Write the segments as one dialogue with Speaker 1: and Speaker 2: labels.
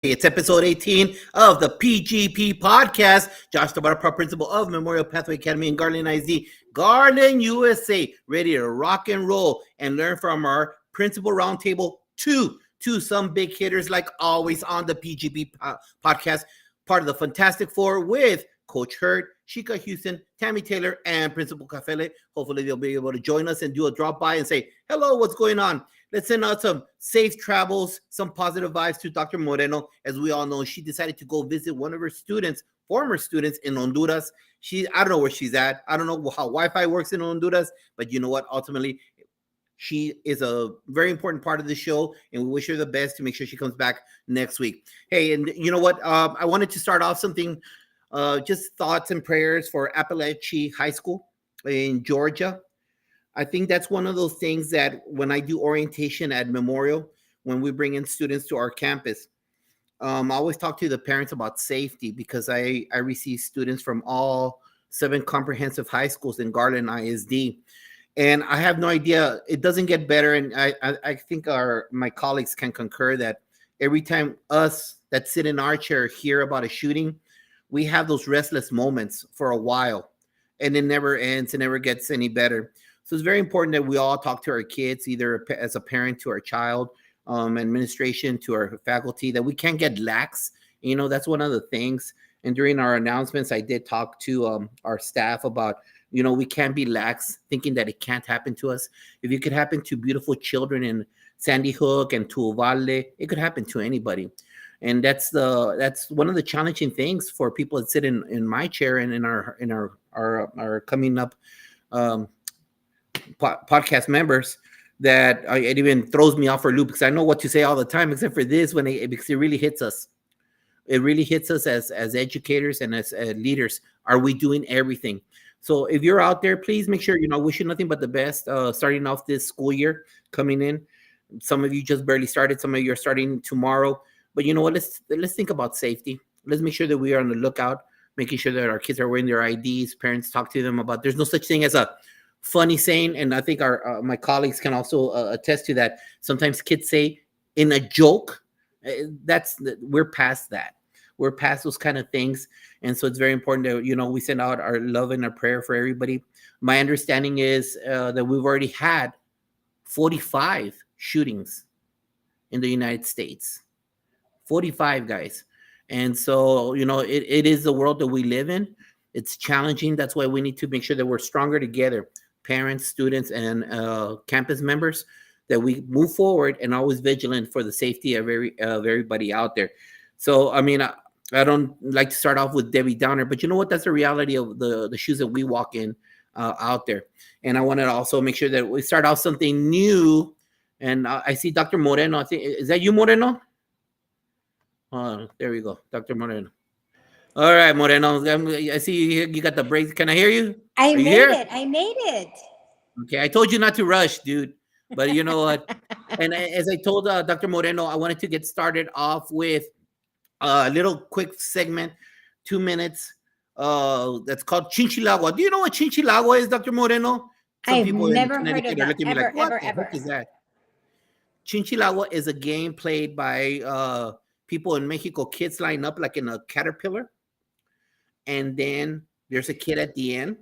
Speaker 1: It's episode 18 of the PGP podcast. Josh Tabara, principal of Memorial Pathway Academy in Garland, ISD, Garland, USA, ready to rock and roll and learn from our principal roundtable to some big hitters like always on the PGP podcast, part of the Fantastic Four with Coach Hurt, Shika Houston, Tammy Taylor, and Principal Cafele. Hopefully they'll be able to join us and do a drop by and say, hello, what's going on? Let's send out some safe travels, some positive vibes to Dr. Moreno. As we all know, she decided to go visit one of her students, former students in Honduras. I don't know where she's at. I don't know how Wi-Fi works in Honduras, but you know what? Ultimately, she is a very important part of the show, and we wish her the best to make sure she comes back next week. Hey, and you know what? I wanted to start off something, just thoughts and prayers for Appalachia High School in Georgia. I think that's one of those things that when I do orientation at Memorial, when we bring in students to our campus, I always talk to the parents about safety because I receive students from all 7 comprehensive high schools in Garland ISD. And I have no idea. It doesn't get better. And I think my colleagues can concur that every time us that sit in our chair hear about a shooting, we have those restless moments for a while. And it never ends. It never gets any better. So it's very important that we all talk to our kids, either as a parent to our child, administration to our faculty, that we can't get lax. You know, that's one of the things. And during our announcements, I did talk to our staff about, you know, we can't be lax thinking that it can't happen to us. If it could happen to beautiful children in Sandy Hook and Tuvalle, it could happen to anybody. And that's one of the challenging things for people that sit in my chair and in our coming up podcast members, that it even throws me off for a loop because I know what to say all the time, except for this because it really hits us. It really hits us as educators and as leaders. Are we doing everything? So if you're out there, please make sure, wish you nothing but the best. Starting off this school year, coming in. Some of you just barely started. Some of you are starting tomorrow. But you know what? Let's think about safety. Let's make sure that we are on the lookout, making sure that our kids are wearing their IDs. Parents talk to them about there's no such thing as a funny saying, and I think my colleagues can also attest to that. Sometimes kids say in a joke, we're past that. We're past those kind of things, and so it's very important that we send out our love and our prayer for everybody. My understanding is that we've already had 45 shootings in the United States. 45 guys, and so it is the world that we live in. It's challenging. That's why we need to make sure that we're stronger together. Parents, students, and campus members, that we move forward and always vigilant for the safety of everybody out there. So, I mean, I don't like to start off with Debbie Downer, but you know what? That's the reality of the shoes that we walk in out there. And I want to also make sure that we start out something new. And I see Dr. Moreno. I think, is that you, Moreno? There we go, Dr. Moreno. All right, Moreno. I see you got the brakes. Can I hear you?
Speaker 2: I made it.
Speaker 1: Okay, I told you not to rush, dude. But you know what? And as I told Dr. Moreno, I wanted to get started off with a little quick segment, 2 minutes. That's called Chinchilagua. Do you know what Chinchilagua is, Dr. Moreno?
Speaker 2: I've never heard of that. Ever.
Speaker 1: Is that? Chinchilagua is a game played by people in Mexico. Kids line up like in a caterpillar, and then there's a kid at the end,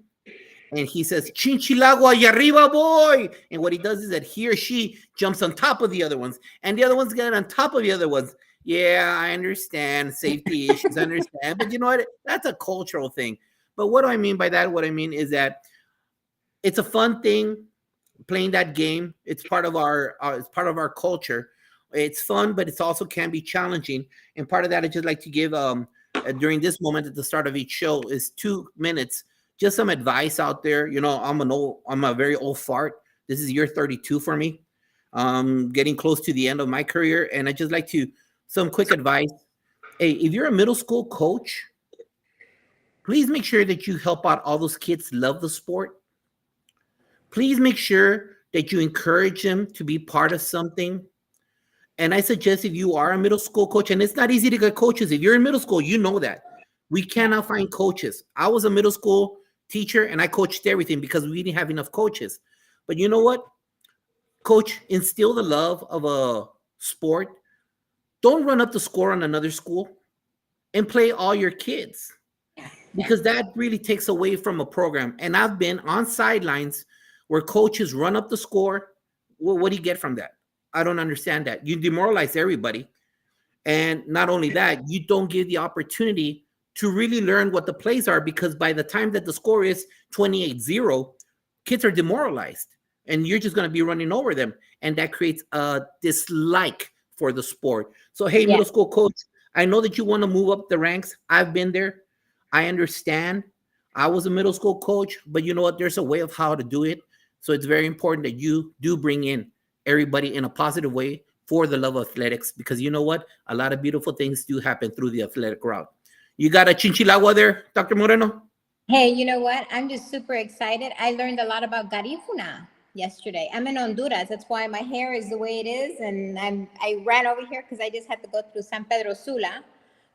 Speaker 1: and he says, Chinchilagua y arriba, boy. And what he does is that he or she jumps on top of the other ones, and the other ones get on top of the other ones. Yeah, I understand safety issues, I understand, but you know what? That's a cultural thing. But what do I mean by that? What I mean is that it's a fun thing playing that game. It's part of our culture. It's fun, but it's also can be challenging. And part of that I just like to give during this moment at the start of each show is 2 minutes, just some advice out there. I'm a very old fart. This is year 32 for me. Getting close to the end of my career, and I just like to some quick advice. Hey, if you're a middle school coach, please make sure that you help out all those kids love the sport. Please make sure that you encourage them to be part of something. And I suggest if you are a middle school coach, and it's not easy to get coaches. If you're in middle school, you know that. We cannot find coaches. I was a middle school teacher, and I coached everything because we didn't have enough coaches. But you know what? Coach, instill the love of a sport. don't run up the score on another school and play all your kids, because that really takes away from a program. And I've been on sidelines where coaches run up the score. Well, what do you get from that? I don't understand that. You demoralize everybody. And not only that, you don't give the opportunity to really learn what the plays are, because by the time that the score is 28-0, kids are demoralized and you're just going to be running over them. And that creates a dislike for the sport. So, hey, middle school coach, I know that you want to move up the ranks. I've been there. I understand. I was a middle school coach, but you know what? There's a way of how to do it. So it's very important that you do bring in everybody in a positive way for the love of athletics, because you know what? A lot of beautiful things do happen through the athletic route. You got a chinchilagua there, Dr. Moreno?
Speaker 2: Hey, you know what? I'm just super excited. I learned a lot about Garifuna yesterday. I'm in Honduras. That's why my hair is the way it is. And I ran over here because I just had to go through San Pedro Sula,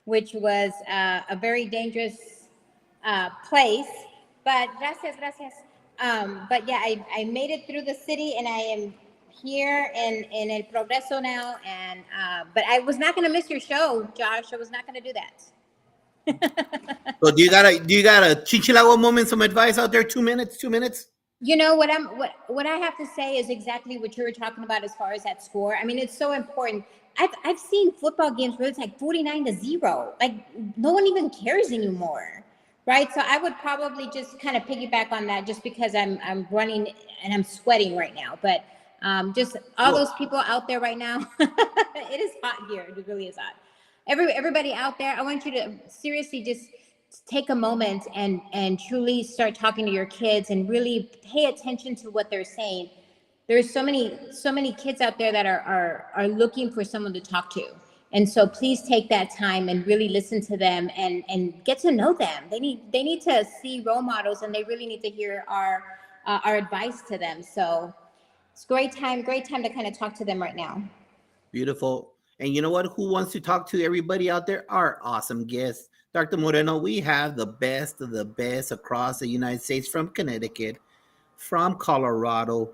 Speaker 2: which was a very dangerous place. But gracias. But yeah, I made it through the city, and I am here in El Progreso now. And but I was not going to miss your show, Josh. I was not going to do that.
Speaker 1: So do you got a chinchilagua moment, some advice out there? 2 minutes.
Speaker 2: You know what I have to say is exactly what you were talking about as far as that score. I mean, it's so important. I've seen football games where it's like 49-0. Like no one even cares anymore, right? So I would probably just kind of piggyback on that, just because I'm running and I'm sweating right now. But just all those people out there right now, it is hot here. It really is hot. Everybody out there, I want you to seriously just take a moment and truly start talking to your kids and really pay attention to what they're saying. There's so many kids out there that are looking for someone to talk to. And so please take that time and really listen to them and get to know them. They need to see role models, and they really need to hear our advice to them. So it's great time to kind of talk to them right now.
Speaker 1: Beautiful. And you know what? Who wants to talk to everybody out there? Our awesome guest, Dr. Moreno. We have the best of the best across the United States, from Connecticut, from Colorado,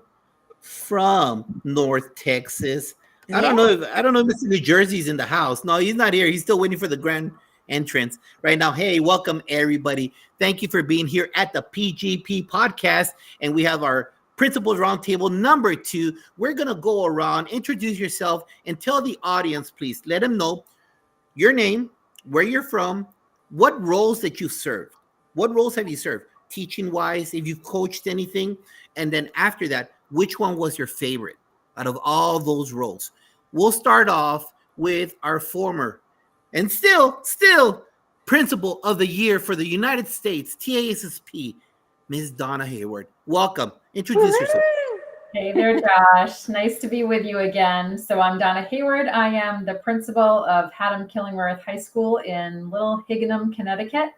Speaker 1: from North Texas. I don't know if Mr. New Jersey's in the house. No, he's not here. He's still waiting for the grand entrance right now. Hey, welcome everybody. Thank you for being here at the PGP podcast. And we have our Principals Roundtable number 2. We're going to go around, introduce yourself, and tell the audience, please, let them know your name, where you're from, what roles that you served. What roles have you served? Teaching-wise, if you've coached anything. And then after that, which one was your favorite out of all those roles? We'll start off with our former and still Principal of the Year for the United States, TASSP, Ms. Donna Hayward. Welcome. Introduce yourself.
Speaker 3: Hey there, Josh. Nice to be with you again. So I'm Donna Hayward. I am the principal of Haddam Killingworth High School in Little Higganum, Connecticut.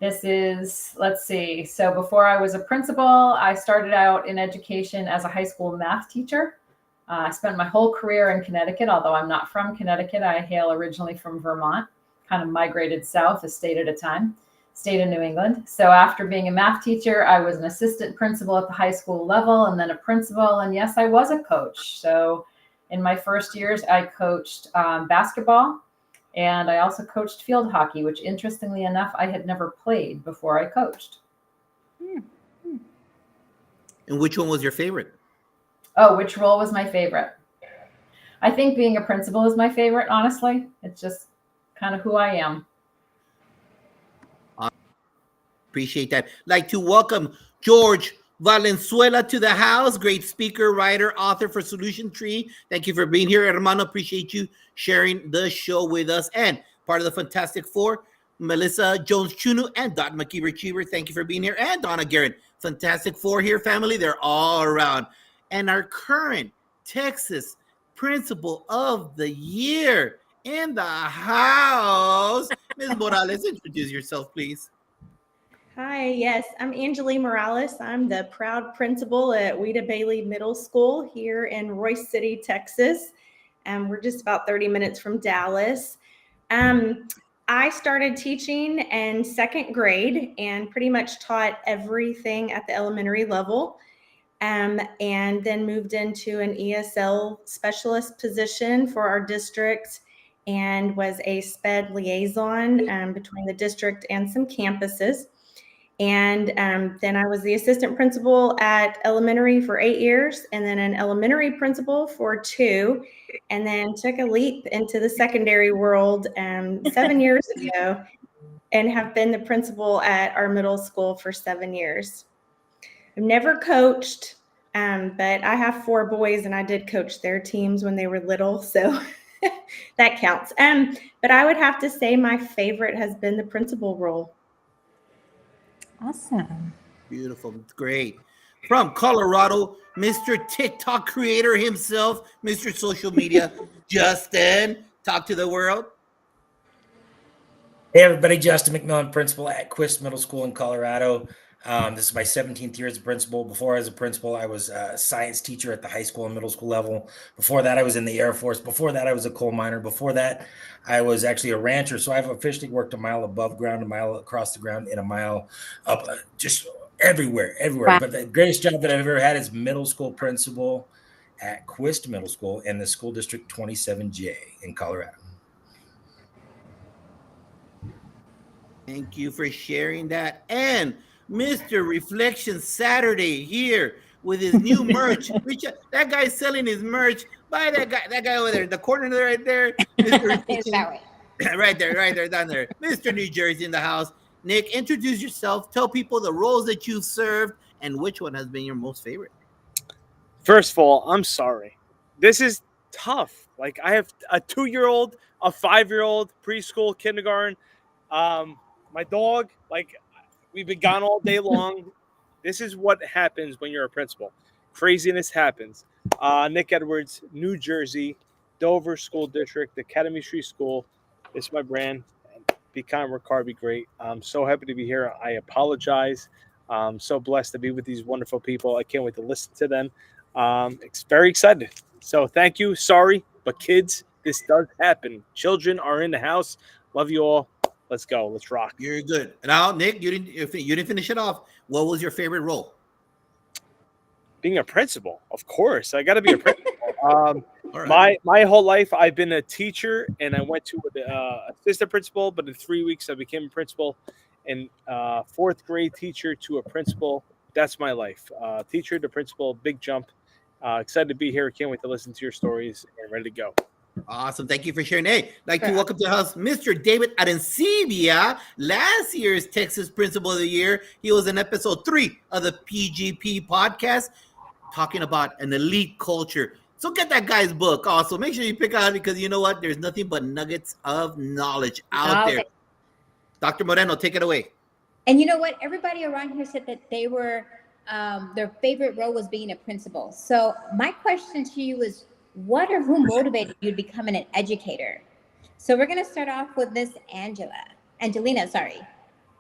Speaker 3: This is, let's see. So before I was a principal, I started out in education as a high school math teacher. I spent my whole career in Connecticut, although I'm not from Connecticut. I hail originally from Vermont, kind of migrated south a state at a time. State of New England. So after being a math teacher, I was an assistant principal at the high school level, and then a principal. And yes, I was a coach. So in my first years, I coached basketball, and I also coached field hockey, which interestingly enough, I had never played before I coached.
Speaker 1: And which one was your favorite?
Speaker 3: Oh, which role was my favorite? I think being a principal is my favorite, honestly. It's just kind of who I am.
Speaker 1: Appreciate that. Like to welcome George Valenzuela to the house. Great speaker, writer, author for Solution Tree. Thank you for being here, hermano. Appreciate you sharing the show with us. And part of the Fantastic Four, Melissa Jones-Chunu and Dot McKeever-Cheever. Thank you for being here. And Donna Guerin. Fantastic Four here, family. They're all around. And our current Texas Principal of the Year in the house, Ms. Morales. Introduce yourself, please.
Speaker 4: Hi, yes, I'm Angeline Morales. I'm the proud principal at Ouida Bailey Middle School here in Royce City, Texas. And we're just about 30 minutes from Dallas. I started teaching in second grade and pretty much taught everything at the elementary level. and then moved into an ESL specialist position for our district and was a SPED liaison between the district and some campuses. And then I was the assistant principal at elementary for 8 years, and then an elementary principal for 2, and then took a leap into the secondary world 7 years ago, and have been the principal at our middle school for 7 years. I've never coached, but I have 4 boys, and I did coach their teams when they were little, so that counts. But I would have to say my favorite has been the principal role.
Speaker 2: Awesome.
Speaker 1: Beautiful. Great. From Colorado, Mr. TikTok creator himself, Mr. Social Media, Justin. Talk to the world.
Speaker 5: Hey everybody, Justin McMillan, principal at Quist Middle School in Colorado. This is my 17th year as a principal. Before I was a principal, I was a science teacher at the high school and middle school level. Before that, I was in the Air Force. Before that, I was a coal miner. Before that, I was actually a rancher. So I've officially worked a mile above ground, a mile across the ground, and a mile up, just everywhere.
Speaker 2: Wow.
Speaker 5: But the greatest job that I've ever had is middle school principal at Quist Middle School in the school district 27J in Colorado.
Speaker 1: Thank you for sharing that. And Mr. Reflection Saturday here with his new merch. That guy's selling his merch. Buy that guy over there, the corner there, right there. Mr.
Speaker 2: It's that way.
Speaker 1: right there, down there. Mr. New Jersey in the house. Nick, introduce yourself. Tell people the roles that you've served and which one has been your most favorite.
Speaker 6: First of all, I'm sorry. This is tough. Like, I have a 2-year-old, a 5-year-old, preschool, kindergarten. My dog, like, we've been gone all day long. This is what happens when you're a principal. Craziness happens. Nick Edwards, New Jersey, Dover School District, Academy Street School. It's my brand. Be kind, work hard, be great. I'm so happy to be here. I apologize. I'm so blessed to be with these wonderful people. I can't wait to listen to them. It's very excited. So thank you. Sorry, but kids, this does happen. Children are in the house. Love you all. Let's go. Let's rock.
Speaker 1: You're good. Now, Nick, you didn't finish it off. What was your favorite role?
Speaker 6: Being a principal, of course. I got to be a principal.
Speaker 1: All right.
Speaker 6: My whole life, I've been a teacher, and I went to assistant principal. But in 3 weeks, I became a principal, and 4th grade teacher to a principal. That's my life. Teacher to principal, big jump. Excited to be here. Can't wait to listen to your stories and ready to go.
Speaker 1: Awesome. Thank you for sharing. Hey, I'd like to welcome to the house Mr. David Arencibia, last year's Texas Principal of the Year. He was in episode 3 of the PGP podcast talking about an elite culture. So get that guy's book also. Make sure you pick out because you know what? There's nothing but nuggets of knowledge out there. Dr. Moreno, take it away.
Speaker 2: And you know what? Everybody around here said that they were their favorite role was being a principal. So my question to you is, what or who motivated you to becoming an educator? So we're going to start off with Miss Angelina, sorry.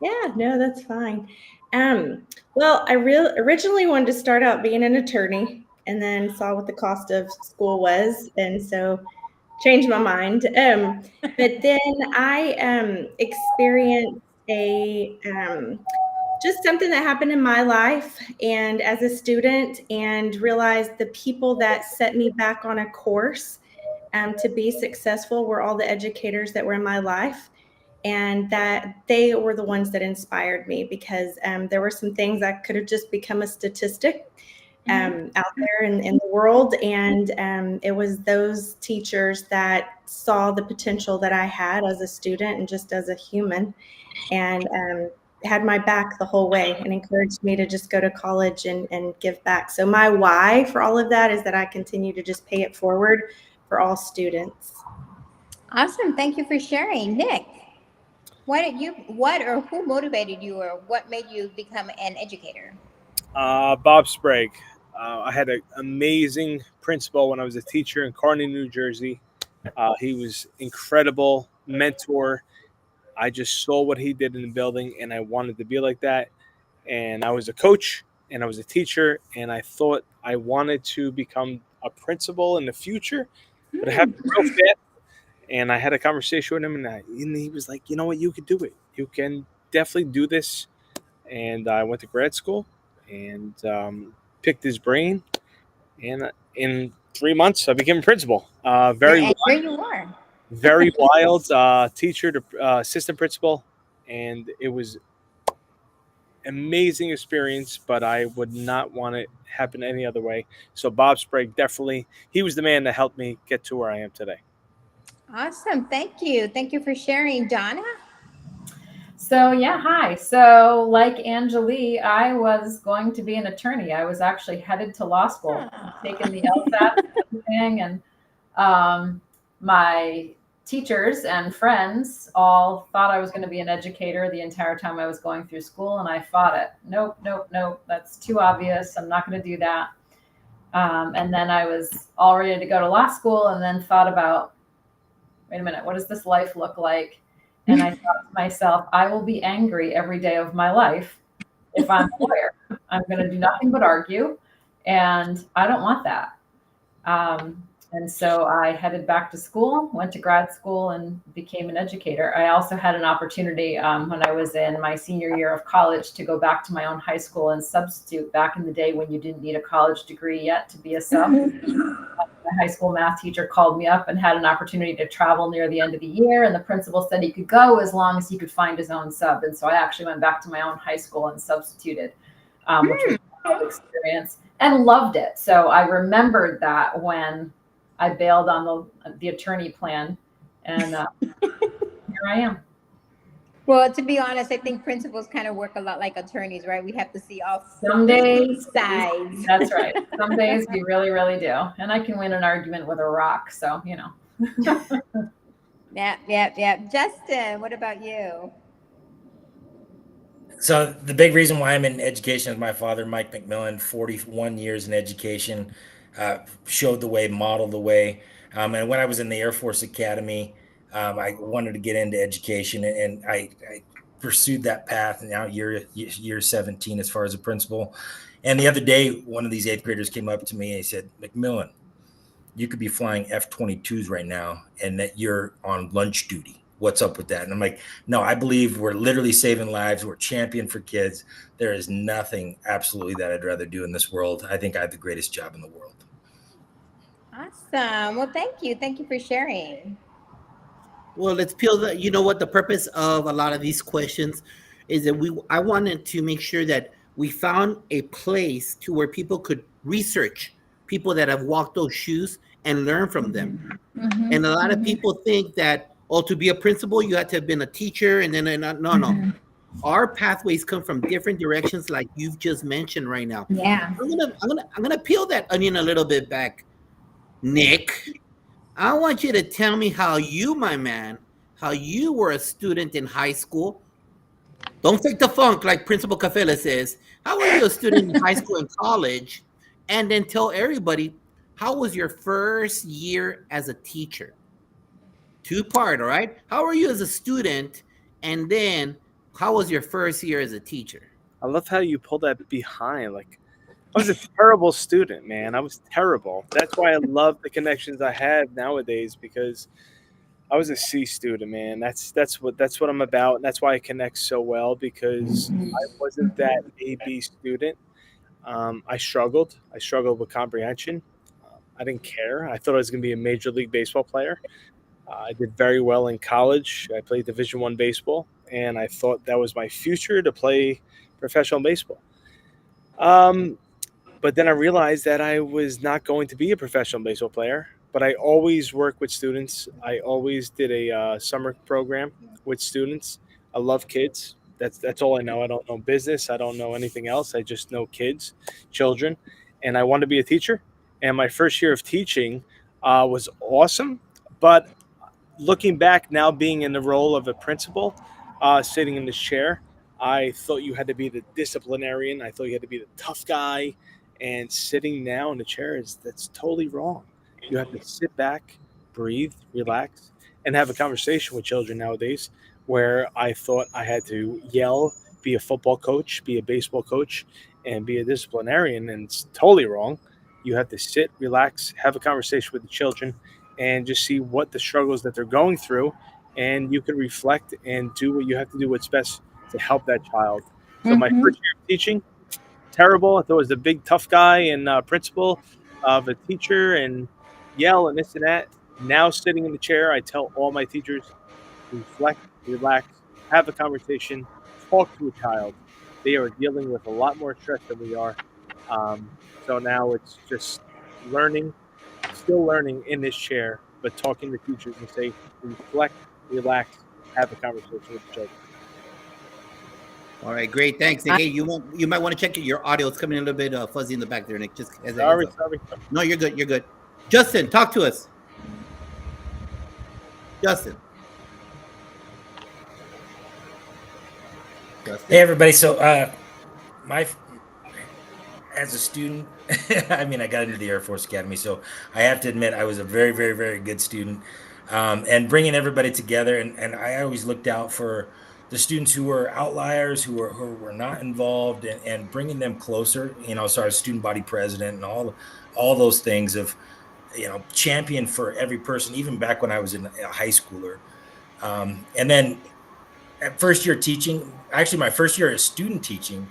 Speaker 4: Yeah, no, that's fine. Well, I originally wanted to start out being an attorney and then saw what the cost of school was. And so changed my mind. But then I experienced just something that happened in my life and as a student, and realized the people that set me back on a course to be successful were all the educators that were in my life, and that they were the ones that inspired me, because there were some things I could have just become a statistic out there in the world. And it was those teachers that saw the potential that I had as a student and just as a human, and had my back the whole way and encouraged me to just go to college and give back. So my why for all of that is that I continue to just pay it forward for all students.
Speaker 2: Awesome. Thank you for sharing. Nick, what or who motivated you, or what made you become an educator?
Speaker 6: Bob Sprague. I had an amazing principal when I was a teacher in Kearney, New Jersey. He was incredible mentor. I just saw what he did in the building, and I wanted to be like that. And I was a coach, and I was a teacher, and I thought I wanted to become a principal in the future, but I have to go fast. And I had a conversation with him, and he was like, you know what, you could do it. You can definitely do this. And I went to grad school, and picked his brain, and in 3 months, I became a principal. Very
Speaker 2: And here you are.
Speaker 6: very wild teacher to assistant principal, and it was amazing experience, but I would not want it happen any other way. So Bob Sprague, definitely, he was the man that helped me get to where I am today.
Speaker 2: Awesome. Thank you. Thank you for sharing, Donna.
Speaker 3: So yeah, hi. So like Angelique, I was going to be an attorney. I was actually headed to law school, taking the LSAT and everything, and my teachers and friends all thought I was going to be an educator the entire time I was going through school, and I fought it. Nope, nope, nope. That's too obvious. I'm not going to do that. And then I was all ready to go to law school, and then thought about, wait a minute, what does this life look like? And I thought to myself, I will be angry every day of my life if I'm a lawyer. I'm going to do nothing but argue, and I don't want that. And so I headed back to school, went to grad school, and became an educator. I also had an opportunity when I was in my senior year of college to go back to my own high school and substitute back in the day when you didn't need a college degree yet to be a sub. My high school math teacher called me up and had an opportunity to travel near the end of the year. And the principal said he could go as long as he could find his own sub. And so I actually went back to my own high school and substituted, which was a great experience, and loved it. So I remembered that when I bailed on the attorney plan, and here I am.
Speaker 2: Well, to be honest, I think principals kind of work a lot like attorneys, right? We have to see all
Speaker 3: Some days,
Speaker 2: sides.
Speaker 3: that's right. Some days we really, really do. And I can win an argument with a rock. So, you know.
Speaker 2: Yeah. Justin, what about you?
Speaker 5: So the big reason why I'm in education is my father, Mike McMillan, 41 years in education, showed the way, modeled the way. And when I was in the Air Force Academy, I wanted to get into education, and I pursued that path. And now year 17 as far as a principal. And the other day, one of these 8th graders came up to me and he said, "McMillan, you could be flying F-22s right now and that you're on lunch duty. What's up with that?" And I'm like, no, I believe we're literally saving lives. We're champion for kids. There is nothing absolutely that I'd rather do in this world. I think I have the greatest job in the world.
Speaker 2: Awesome. Well, thank you. Thank you for sharing.
Speaker 1: Well, let's peel the. You know what the purpose of a lot of these questions is that I wanted to make sure that we found a place to where people could research people that have walked those shoes and learn from them.
Speaker 2: Mm-hmm.
Speaker 1: And a lot of people think that, oh, to be a principal, you had to have been a teacher, and then no. Our pathways come from different directions, like you've just mentioned right now.
Speaker 2: Yeah.
Speaker 1: I'm gonna peel that onion a little bit back, Nick. I want you to tell me how you, my man, how you were a student in high school. Don't fake the funk, like Principal Cafela says. How were you a student in high school and college? And then tell everybody, how was your first year as a teacher? 2-part, all right? How were you as a student? And then how was your first year as a teacher?
Speaker 6: I love how you pulled that behind. Like, I was a terrible student, man. I was terrible. That's why I love the connections I have nowadays, because I was a C student, man. That's what I'm about. And that's why I connect so well, because I wasn't that A-B student. I struggled. I struggled with comprehension. I didn't care. I thought I was going to be a Major League Baseball player. I did very well in college. I played Division I baseball, and I thought that was my future, to play professional baseball. But then I realized that I was not going to be a professional baseball player, but I always worked with students. I always did a summer program with students. I love kids. That's all I know. I don't know business. I don't know anything else. I just know kids, children, and I want to be a teacher. And my first year of teaching was awesome. But looking back now, being in the role of a principal, sitting in this chair, I thought you had to be the disciplinarian. I thought you had to be the tough guy. And sitting now in the chair, that's totally wrong. You have to sit back, breathe, relax, and have a conversation with children nowadays, where I thought I had to yell, be a football coach, be a baseball coach, and be a disciplinarian. And it's totally wrong. You have to sit, relax, have a conversation with the children, and just see what the struggles that they're going through. And you can reflect and do what you have to do, what's best to help that child. So my first year of teaching, terrible. I thought I was a big tough guy and principal of a teacher and yell and this and that. Now sitting in the chair, I tell all my teachers, reflect, relax, have a conversation, talk to a child. They are dealing with a lot more stress than we are. So now it's just learning, still learning in this chair, but talking to teachers and say, reflect, relax, have a conversation with the children.
Speaker 1: All right, great, thanks. And hey, you might want to check your audio. It's coming a little bit fuzzy in the back there, Nick. Just as a
Speaker 6: Sorry,
Speaker 1: heads up.
Speaker 6: sorry.
Speaker 1: No, you're good. You're good. Justin, talk to us. Justin.
Speaker 5: Hey everybody. So as a student, I mean, I got into the Air Force Academy, so I have to admit I was a very, very, very good student. And bringing everybody together, and I always looked out for the students who were outliers, who were not involved, and bringing them closer. You know, so I was student body president and all those things of, you know, champion for every person, even back when I was a high schooler. And then at first year teaching, actually my first year as student teaching,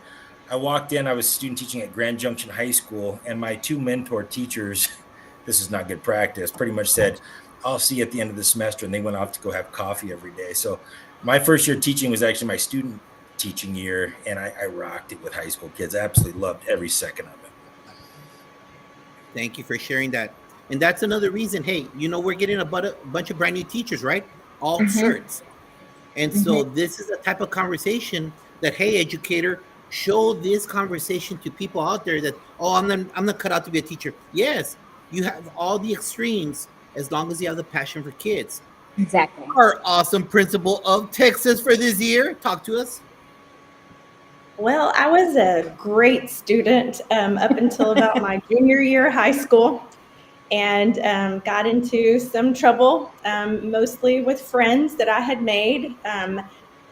Speaker 5: I walked in, I was student teaching at Grand Junction High School, and my two mentor teachers, this is not good practice, pretty much said, I'll see you at the end of the semester. And they went off to go have coffee every day. So my first year teaching was actually my student teaching year, and I rocked it with high school kids. I absolutely loved every second of it.
Speaker 1: Thank you for sharing that. And that's another reason, hey, you know, we're getting a bunch of brand new teachers, right? All certs. And so this is a type of conversation that, hey, educator, show this conversation to people out there that, oh, I'm not cut out to be a teacher. Yes, you have all the extremes as long as you have the passion for kids.
Speaker 2: Exactly.
Speaker 1: Our awesome principal of Texas for this year. Talk to us.
Speaker 4: Well, I was a great student up until about my junior year of high school, and got into some trouble, mostly with friends that I had made.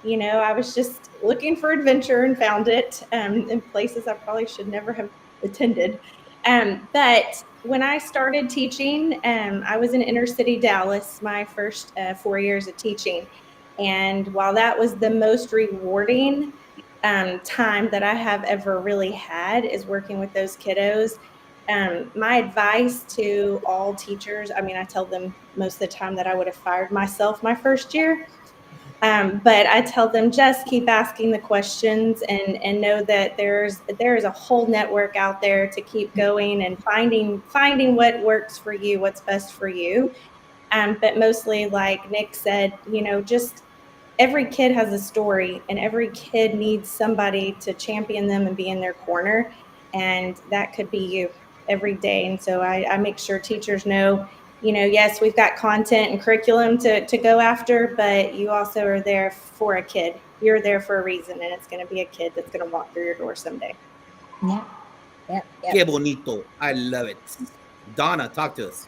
Speaker 4: You know, I was just looking for adventure and found it in places I probably should never have attended. But when I started teaching, I was in inner city Dallas my first 4 years of teaching. And while that was the most rewarding time that I have ever really had is working with those kiddos, my advice to all teachers, I mean, I tell them most of the time that I would have fired myself my first year. But I tell them just keep asking the questions and know that there is a whole network out there to keep going and finding what works for you, what's best for you. But mostly, like Nick said, you know, just every kid has a story and every kid needs somebody to champion them and be in their corner. And that could be you every day. And so I make sure teachers know, you know, yes, we've got content and curriculum to go after, but you also are there for a kid. You're there for a reason, and it's going to be a kid that's going to walk through your door someday.
Speaker 2: Yeah. Yep.
Speaker 1: Que bonito. I love it. Donna, talk to us.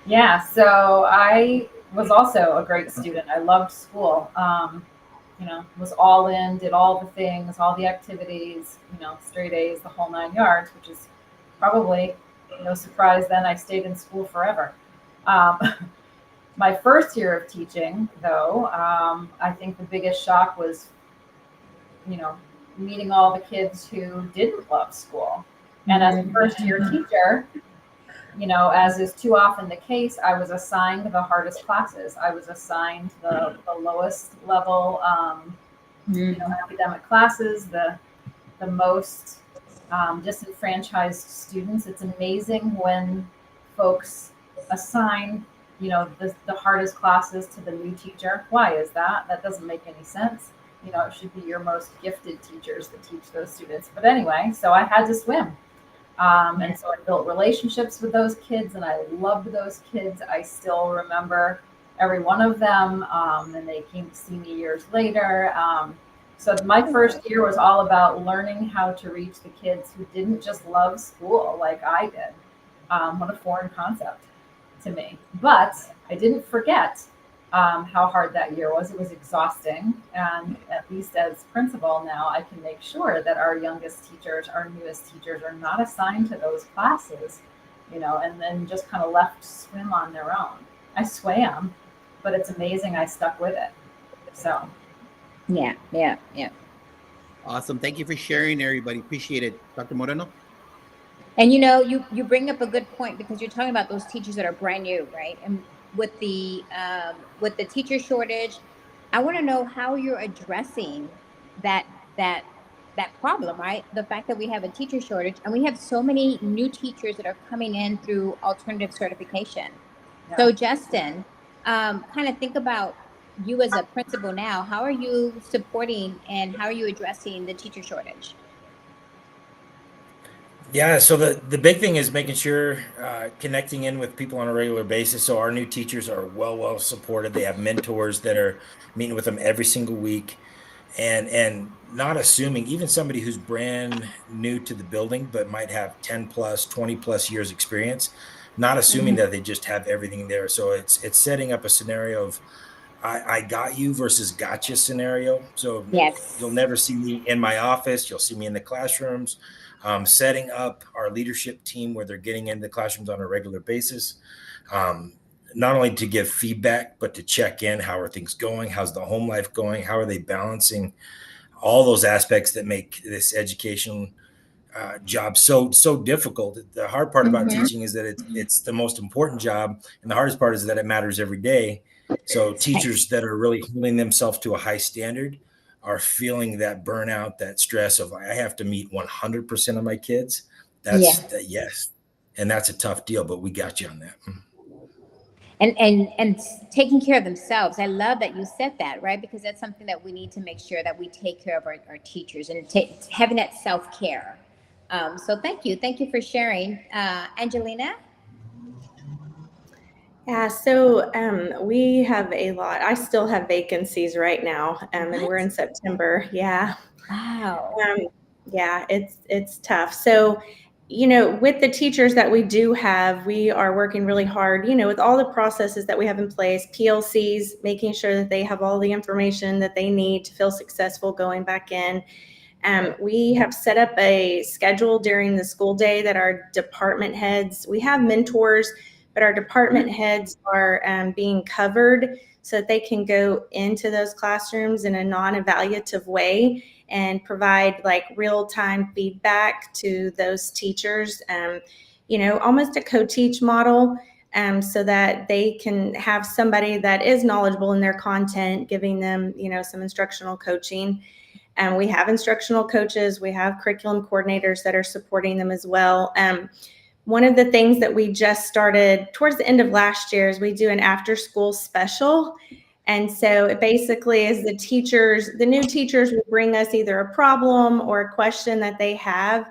Speaker 3: Yeah, so I was also a great student. I loved school. You know, was all in, did all the things, all the activities, you know, straight A's, the whole 9 yards, which is probably no surprise then. I stayed in school forever. My first year of teaching, though, I think the biggest shock was, you know, meeting all the kids who didn't love school. And as a first year teacher, you know, as is too often the case, I was assigned the hardest classes. I was assigned the lowest level, you know, academic classes, the most disenfranchised students. It's amazing when folks assign, you know, the hardest classes to the new teacher. Why is that? That doesn't make any sense. You know, it should be your most gifted teachers that teach those students. But anyway, so I had to swim. And so I built relationships with those kids, and I loved those kids. I still remember every one of them, and they came to see me years later. So my first year was all about learning how to reach the kids who didn't just love school like I did. What a foreign concept to me. But I didn't forget how hard that year was. It was exhausting. And at least as principal now, I can make sure that our youngest teachers, our newest teachers are not assigned to those classes, you know, and then just kind of left to swim on their own. I swam, but it's amazing I stuck with it. So.
Speaker 2: Yeah.
Speaker 1: Awesome. Thank you for sharing, everybody. Appreciate it. Dr. Moreno?
Speaker 2: And you bring up a good point, because you're talking about those teachers that are brand new, right? And with the teacher shortage, I want to know how you're addressing that that that problem, right? The fact that we have a teacher shortage and we have so many new teachers that are coming in through alternative certification.
Speaker 3: Yeah.
Speaker 2: So Justin, kind of think about you as a principal now. How are you supporting and how are you addressing the teacher shortage?
Speaker 5: Yeah, so the big thing is making sure connecting in with people on a regular basis. So our new teachers are well supported. They have mentors that are meeting with them every single week, and not assuming even somebody who's brand new to the building but might have 10 plus 20 plus years experience, not assuming that they just have everything there. So it's setting up a scenario of I got you versus gotcha scenario. So
Speaker 2: Yes.
Speaker 5: you'll never see me in my office. You'll see me in the classrooms, setting up our leadership team where they're getting into the classrooms on a regular basis. Not only to give feedback, but to check in. How are things going? How's the home life going? How are they balancing all those aspects that make this education job so difficult? The hard part about
Speaker 2: Mm-hmm.
Speaker 5: teaching is that it's the most important job, and the hardest part is that it matters every day. So teachers that are really holding themselves to a high standard are feeling that burnout, that stress of I have to meet 100% of my kids.
Speaker 2: Yeah.
Speaker 5: Yes, and that's a tough deal, but we got you on that.
Speaker 2: And taking care of themselves. I love that you said that, right? Because that's something that we need to make sure that we take care of our teachers and having that self-care. So thank you for sharing. Angelina?
Speaker 4: Yeah, so we have a lot. I still have vacancies right now, and we're in September. Yeah.
Speaker 2: Wow.
Speaker 4: Yeah, it's tough. So, with the teachers that we do have, we are working really hard, with all the processes that we have in place, PLCs, making sure that they have all the information that they need to feel successful going back in. We have set up a schedule during the school day that our department heads, we have mentors, but our department heads are being covered so that they can go into those classrooms in a non-evaluative way and provide like real-time feedback to those teachers, almost a co-teach model, so that they can have somebody that is knowledgeable in their content, giving them, some instructional coaching. And we have instructional coaches, we have curriculum coordinators that are supporting them as well. One of the things that we just started towards the end of last year is we do an after-school special. And so it basically is the new teachers will bring us either a problem or a question that they have.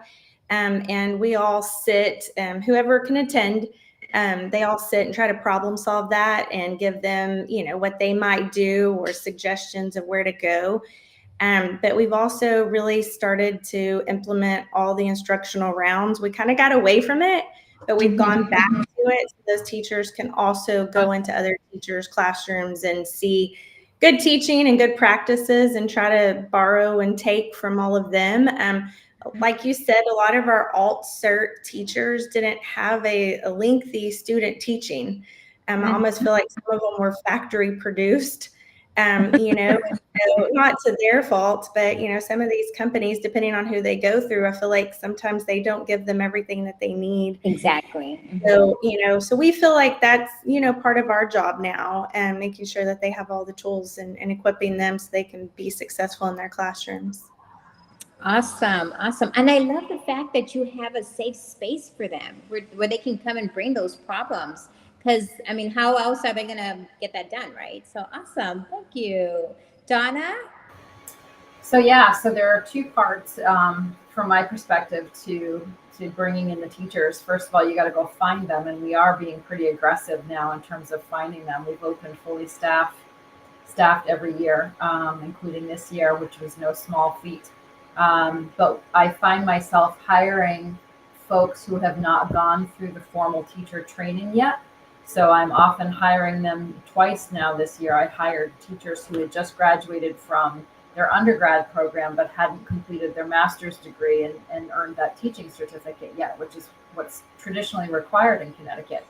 Speaker 4: And we all sit, whoever can attend, they all sit and try to problem solve that and give them, what they might do or suggestions of where to go. But we've also really started to implement all the instructional rounds. We kind of got away from it, but we've gone back to it. So those teachers can also go into other teachers' classrooms and see good teaching and good practices and try to borrow and take from all of them. Like you said, a lot of our alt cert teachers didn't have a lengthy student teaching. I almost feel like some of them were factory produced. So not to their fault, but some of these companies, depending on who they go through, I feel like sometimes they don't give them everything that they need.
Speaker 2: Exactly.
Speaker 4: So, so we feel like that's, part of our job now, and making sure that they have all the tools and equipping them so they can be successful in their classrooms.
Speaker 2: Awesome. And I love the fact that you have a safe space for them where they can come and bring those problems. Because, how else are they going to get that done, right? So awesome. Thank you. Donna?
Speaker 3: So there are two parts from my perspective to bringing in the teachers. First of all, you got to go find them, and we are being pretty aggressive now in terms of finding them. We've opened fully staffed every year, including this year, which was no small feat. But I find myself hiring folks who have not gone through the formal teacher training yet. So I'm often hiring them twice now this year. I hired teachers who had just graduated from their undergrad program but hadn't completed their master's degree and earned that teaching certificate yet, which is what's traditionally required in Connecticut.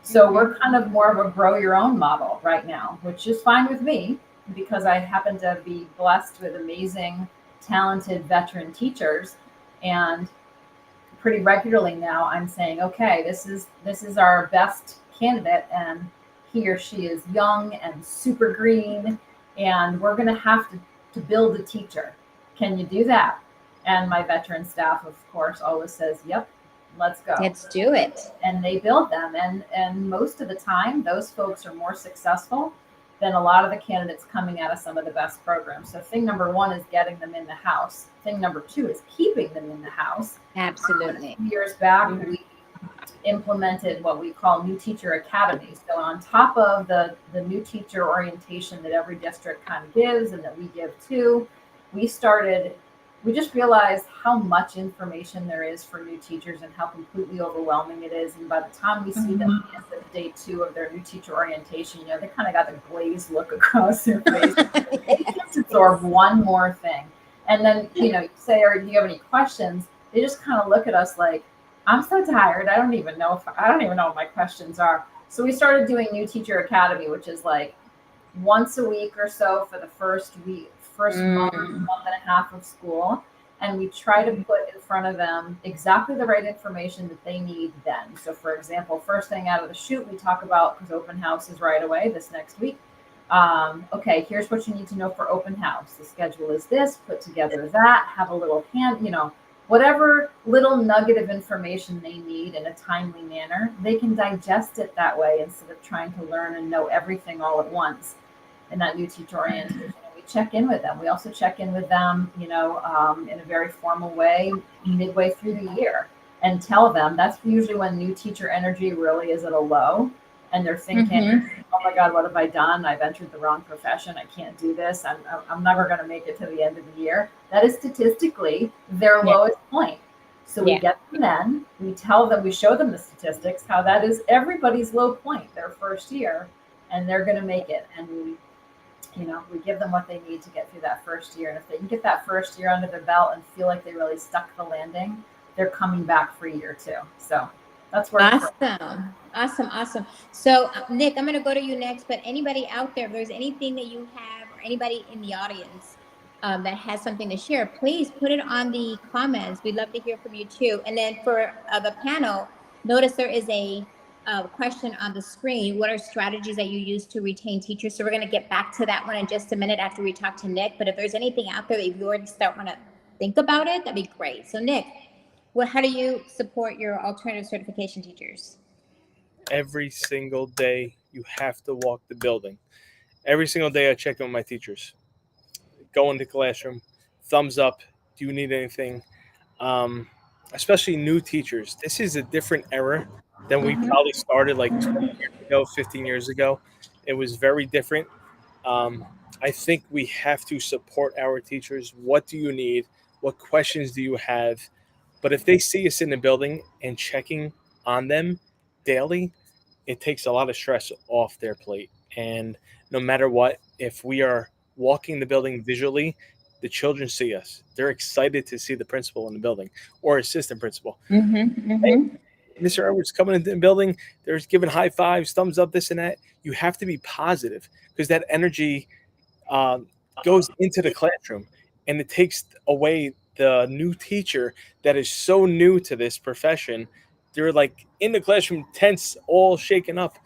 Speaker 3: So we're kind of more of a grow your own model right now, which is fine with me because I happen to be blessed with amazing talented veteran teachers, and pretty regularly now I'm saying, okay, this is our best candidate, and he or she is young and super green, and we're going to have to build a teacher. Can you do that? And my veteran staff, of course, always says, yep, let's go.
Speaker 2: Let's do it.
Speaker 3: And they build them. And most of the time, those folks are more successful than a lot of the candidates coming out of some of the best programs. So thing number one is getting them in the house. Thing number two is keeping them in the house.
Speaker 2: Absolutely.
Speaker 3: Years back, we implemented what we call new teacher academies. So on top of the new teacher orientation that every district kind of gives and that we give too, we just realized how much information there is for new teachers and how completely overwhelming it is. And by the time we see them at the day 2 of their new teacher orientation, they kind of got the glazed look across their face. They just absorb one more thing. And then, you say, or do you have any questions? They just kind of look at us like, I'm so tired. I don't even know what my questions are. So we started doing New Teacher Academy, which is like once a week or so for the first month and a half of school. And we try to put in front of them exactly the right information that they need then. So for example, first thing out of the chute, we talk about, because open house is right away this next week. Okay, here's what you need to know for open house. The schedule is this, put together that, have a little whatever little nugget of information they need in a timely manner, they can digest it that way instead of trying to learn and know everything all at once in that new teacher orientation. We check in with them. We also check in with them, in a very formal way midway through the year and tell them that's usually when new teacher energy really is at a low. And they're thinking, oh my God, what have I done? I've entered the wrong profession. I can't do this. I'm never going to make it to the end of the year. That is statistically their lowest point. So we get them then, we tell them, we show them the statistics, how that is everybody's low point, their first year, and they're going to make it. And we give them what they need to get through that first year. And if they can get that first year under their belt and feel like they really stuck the landing, they're coming back for year 2. So that's where
Speaker 2: Awesome. So Nick, I'm going to go to you next, but anybody out there, if there's anything that you have, or anybody in the audience that has something to share, please put it on the comments. We'd love to hear from you too. And then for the panel, notice there is a question on the screen. What are strategies that you use to retain teachers? So we're going to get back to that one in just a minute after we talk to Nick. But if there's anything out there that you already want to think about it, that'd be great. So Nick, how do you support your alternative certification teachers?
Speaker 6: Every single day, you have to walk the building. Every single day, I check in with my teachers. Go into the classroom, thumbs up. Do you need anything? Especially new teachers. This is a different era than we probably started like 20 years ago, 15 years ago. It was very different. I think we have to support our teachers. What do you need? What questions do you have? But if they see us in the building and checking on them daily, it takes a lot of stress off their plate. And no matter what, if we are walking the building visually, the children see us. They're excited to see the principal in the building or assistant principal. Hey, Mr. Edwards coming into the building, they're giving high fives, thumbs up, this and that. You have to be positive because that energy goes into the classroom, and it takes away the new teacher that is so new to this profession. They're like in the classroom, tense, all shaken up.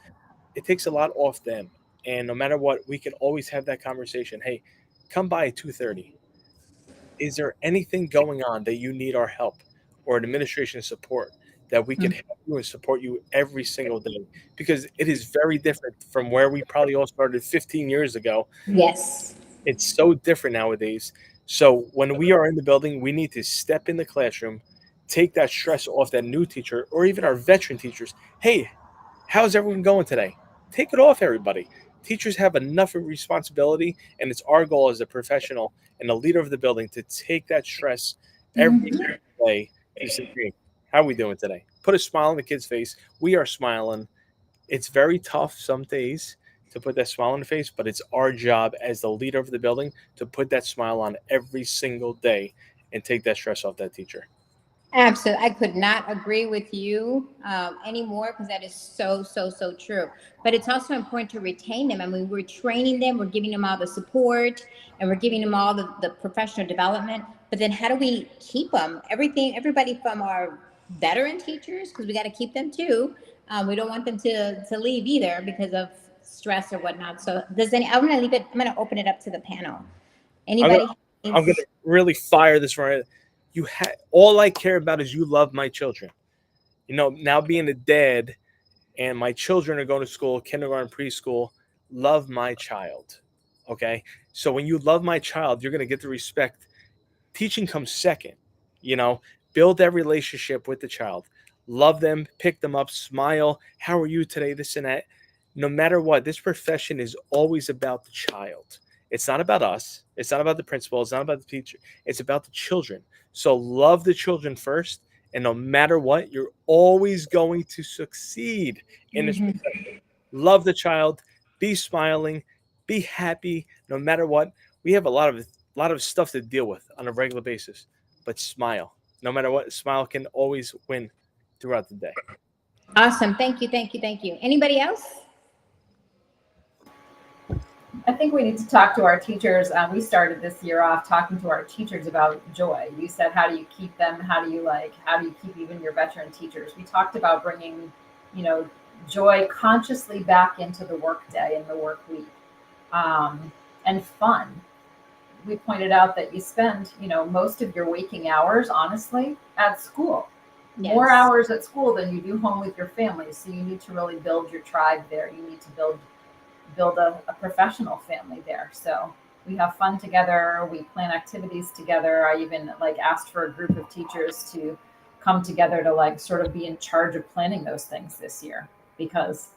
Speaker 6: It takes a lot off them. And no matter what, we can always have that conversation. Hey, come by at 2:30. Is there anything going on that you need our help or administration support that we can help you and support you every single day? Because it is very different from where we probably all started 15 years ago.
Speaker 2: Yes.
Speaker 6: It's so different nowadays. So when we are in the building, we need to step in the classroom, take that stress off that new teacher or even our veteran teachers. Hey, how's everyone going today? Take it off, everybody. Teachers have enough of responsibility, and it's our goal as a professional and a leader of the building to take that stress every day. To say, hey, how are we doing today? Put a smile on the kid's face. We are smiling. It's very tough some days to put that smile on the face, but it's our job as the leader of the building to put that smile on every single day and take that stress off that teacher.
Speaker 2: Absolutely. I could not agree with you anymore, because that is so, so, so true. But it's also important to retain them. I mean, we're training them, we're giving them all the support, and we're giving them all the professional development. But then how do we keep them? Everybody from our veteran teachers, because we got to keep them too. We don't want them to leave either because of stress or whatnot. So I'm going to leave it, I'm going to open it up to the panel. Anybody?
Speaker 6: I'm gonna really fire this right. All I care about is you love my children. You know, now being a dad and my children are going to school, kindergarten, preschool, love my child. Okay. So when you love my child, you're going to get the respect. Teaching comes second, you know, build that relationship with the child, love them, pick them up, smile. How are you today? This and that. No matter what, this profession is always about the child. It's not about us. It's not about the principal. It's not about the teacher. It's about the children. So love the children first. And no matter what, you're always going to succeed in this profession. Love the child. Be smiling. Be happy. No matter what, we have a lot of stuff to deal with on a regular basis. But smile. No matter what, smile can always win throughout the day.
Speaker 2: Awesome. Thank you. Thank you. Thank you. Anybody else?
Speaker 3: I think we need to talk to our teachers. We started this year off talking to our teachers about joy. You said, how do you keep them? How do you keep even your veteran teachers? We talked about bringing, joy consciously back into the work day and the work week, and fun. We pointed out that you spend, most of your waking hours, honestly, at school.
Speaker 2: Yes.
Speaker 3: More hours at school than you do home with your family. So you need to really build your tribe there. You need to build a professional family there. So we have fun together. We plan activities together. I even asked for a group of teachers to come together to sort of be in charge of planning those things this year, because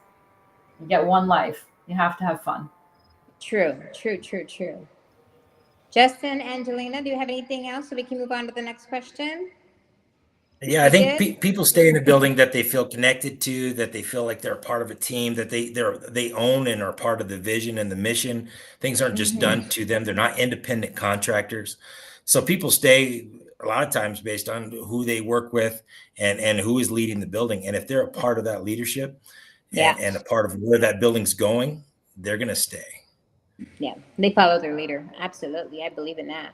Speaker 3: you get one life. You have to have fun.
Speaker 2: True. Justin, Angelina, do you have anything else so we can move on to the next question?
Speaker 5: Yeah, I think people stay in the building that they feel connected to, that they feel like they're part of a team, that they own and are part of the vision and the mission. Things aren't just done to them. They're not independent contractors. So people stay a lot of times based on who they work with and who is leading the building. And if they're a part of that leadership and a part of where that building's going, they're going to stay.
Speaker 2: Yeah, they follow their leader. Absolutely. I believe in that.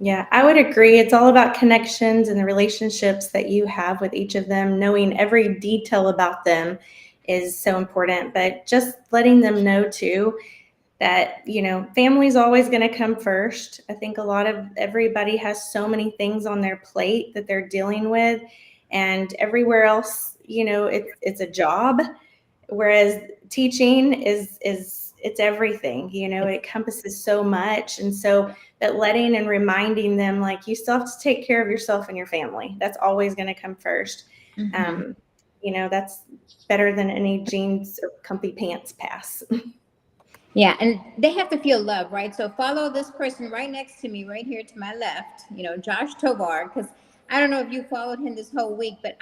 Speaker 4: Yeah, I would agree. It's all about connections and the relationships that you have with each of them. Knowing every detail about them is so important, but just letting them know too that, family's always going to come first. I think everybody has so many things on their plate that they're dealing with, and everywhere else, it's a job, whereas teaching is it's everything, it encompasses so much. And so that letting and reminding them, you still have to take care of yourself and your family. That's always going to come first. That's better than any jeans or comfy pants pass.
Speaker 2: Yeah, and they have to feel love, right? So follow this person right next to me, right here to my left, Josh Tovar, because I don't know if you followed him this whole week, but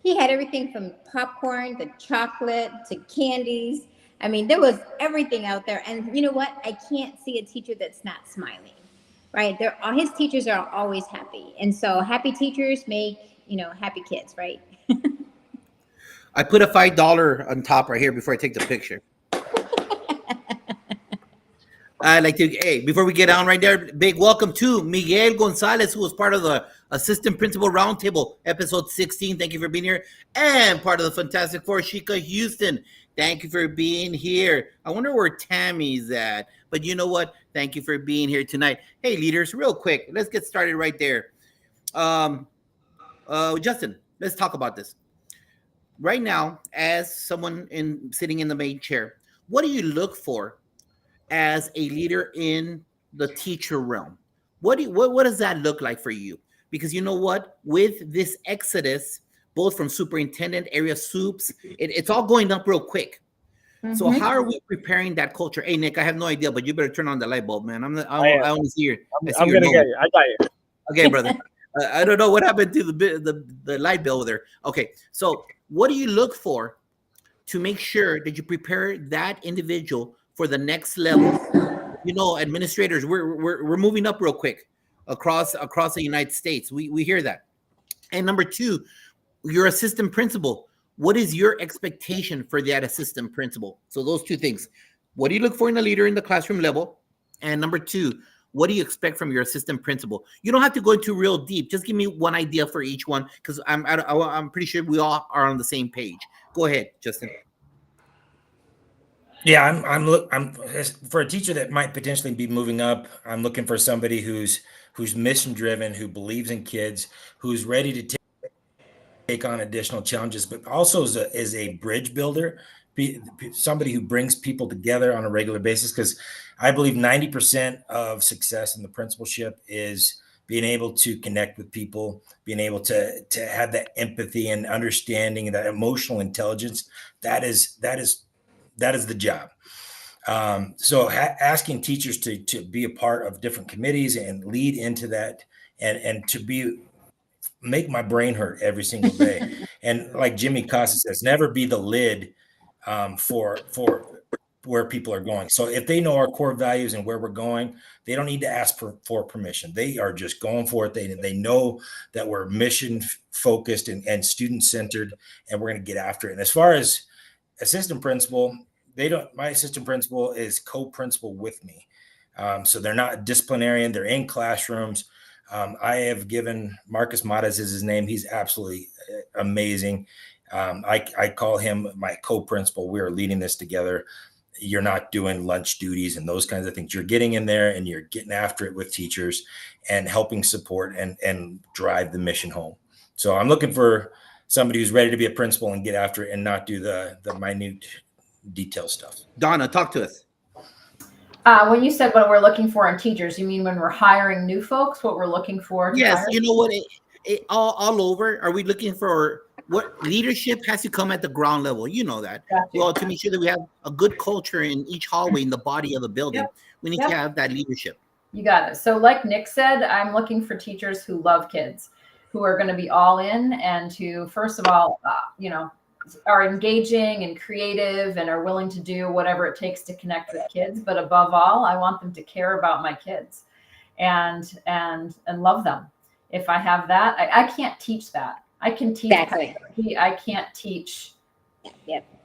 Speaker 2: he had everything from popcorn to chocolate to candies. I mean, there was everything out there. And you know what? I can't see a teacher that's not smiling, right? His teachers are always happy. And so happy teachers make, happy kids, right?
Speaker 1: I put a $5 on top right here before I take the picture. I'd like to, before we get on right there, big welcome to Miguel Gonzalez, who was part of the Assistant Principal Roundtable, episode 16. Thank you for being here. And part of the Fantastic Four, Shika Houston. Thank you for being here. I wonder where Tammy's at. But you know what? Thank you for being here tonight. Hey, leaders, real quick. Let's get started right there. Justin, let's talk about this. Right now, as someone sitting in the main chair, what do you look for as a leader in the teacher realm? What does that look like for you? Because you know what? With this exodus, both from superintendent, area soups, it's all going up real quick. So how are we preparing that culture? Hey, Nick, I have no idea, but you better turn on the light bulb, man. I only see your.
Speaker 6: I'm going to get you. I got you.
Speaker 1: Okay, brother. I don't know what happened to the light bill there. Okay, so what do you look for to make sure that you prepare that individual for the next level? Administrators, we're moving up real quick. across the United States. We hear that. And number two, your assistant principal. What is your expectation for that assistant principal? So those two things. What do you look for in a leader in the classroom level? And number two, what do you expect from your assistant principal? You don't have to go into real deep. Just give me one idea for each one, because I'm pretty sure we all are on the same page. Go ahead, Justin.
Speaker 5: Yeah, I'm for a teacher that might potentially be moving up. I'm looking for somebody who's mission driven, who believes in kids, who's ready to take on additional challenges, but also is a bridge builder, somebody who brings people together on a regular basis. Because I believe 90% of success in the principalship is being able to connect with people, being able to have that empathy and understanding, that emotional intelligence. That is the job. So asking teachers to be a part of different committees and lead into that, and to make my brain hurt every single day. And like Jimmy Costa says, never be the lid for where people are going. So if they know our core values and where we're going, they don't need to ask for permission. They are just going for it. They know that we're mission focused and student centered, and we're going to get after it. And as far as assistant principal, my assistant principal is co-principal with me. So they're not disciplinarian. They're in classrooms. I have given Marcus Matas is his name. He's absolutely amazing. I call him my co-principal. We are leading this together. You're not doing lunch duties and those kinds of things. You're getting in there and you're getting after it with teachers and helping support and drive the mission home. So I'm looking for somebody who's ready to be a principal and get after it and not do the minute detail stuff.
Speaker 1: Donna, talk to us.
Speaker 3: When you said what we're looking for in teachers, you mean when we're hiring new folks, what we're looking for?
Speaker 1: Yes, you know what? All over. Are we looking for what leadership has to come at the ground level? You know that.
Speaker 3: Gotcha.
Speaker 1: Well, to make sure that we have a good culture in each hallway in the body of the building, we need to have that leadership.
Speaker 3: You got it. So like Nick said, I'm looking for teachers who love kids, who are going to be all in, and who, first of all, are engaging and creative and are willing to do whatever it takes to connect with kids. But above all, I want them to care about my kids and love them. If I have that, I can't teach that. I can teach.
Speaker 2: Exactly.
Speaker 3: I can't teach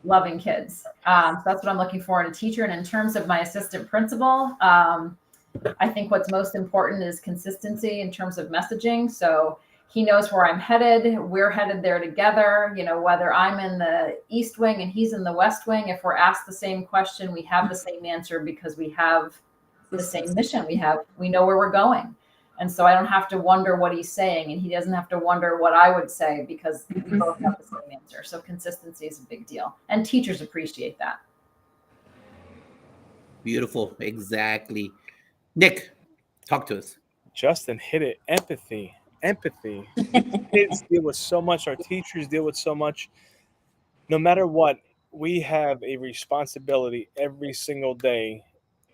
Speaker 3: loving kids. So that's what I'm looking for in a teacher. And in terms of my assistant principal, I think what's most important is consistency in terms of messaging. So he knows where I'm headed. We're headed there together. Whether I'm in the East Wing and he's in the West Wing, if we're asked the same question, we have the same answer because we have the same mission. We know where we're going. And so I don't have to wonder what he's saying, and he doesn't have to wonder what I would say, because we both have the same answer. So consistency is a big deal, and teachers appreciate that.
Speaker 1: Beautiful. Exactly. Nick, talk to us.
Speaker 6: Justin hit it. Empathy. Kids deal with so much. Our teachers deal with so much. No matter what, we have a responsibility every single day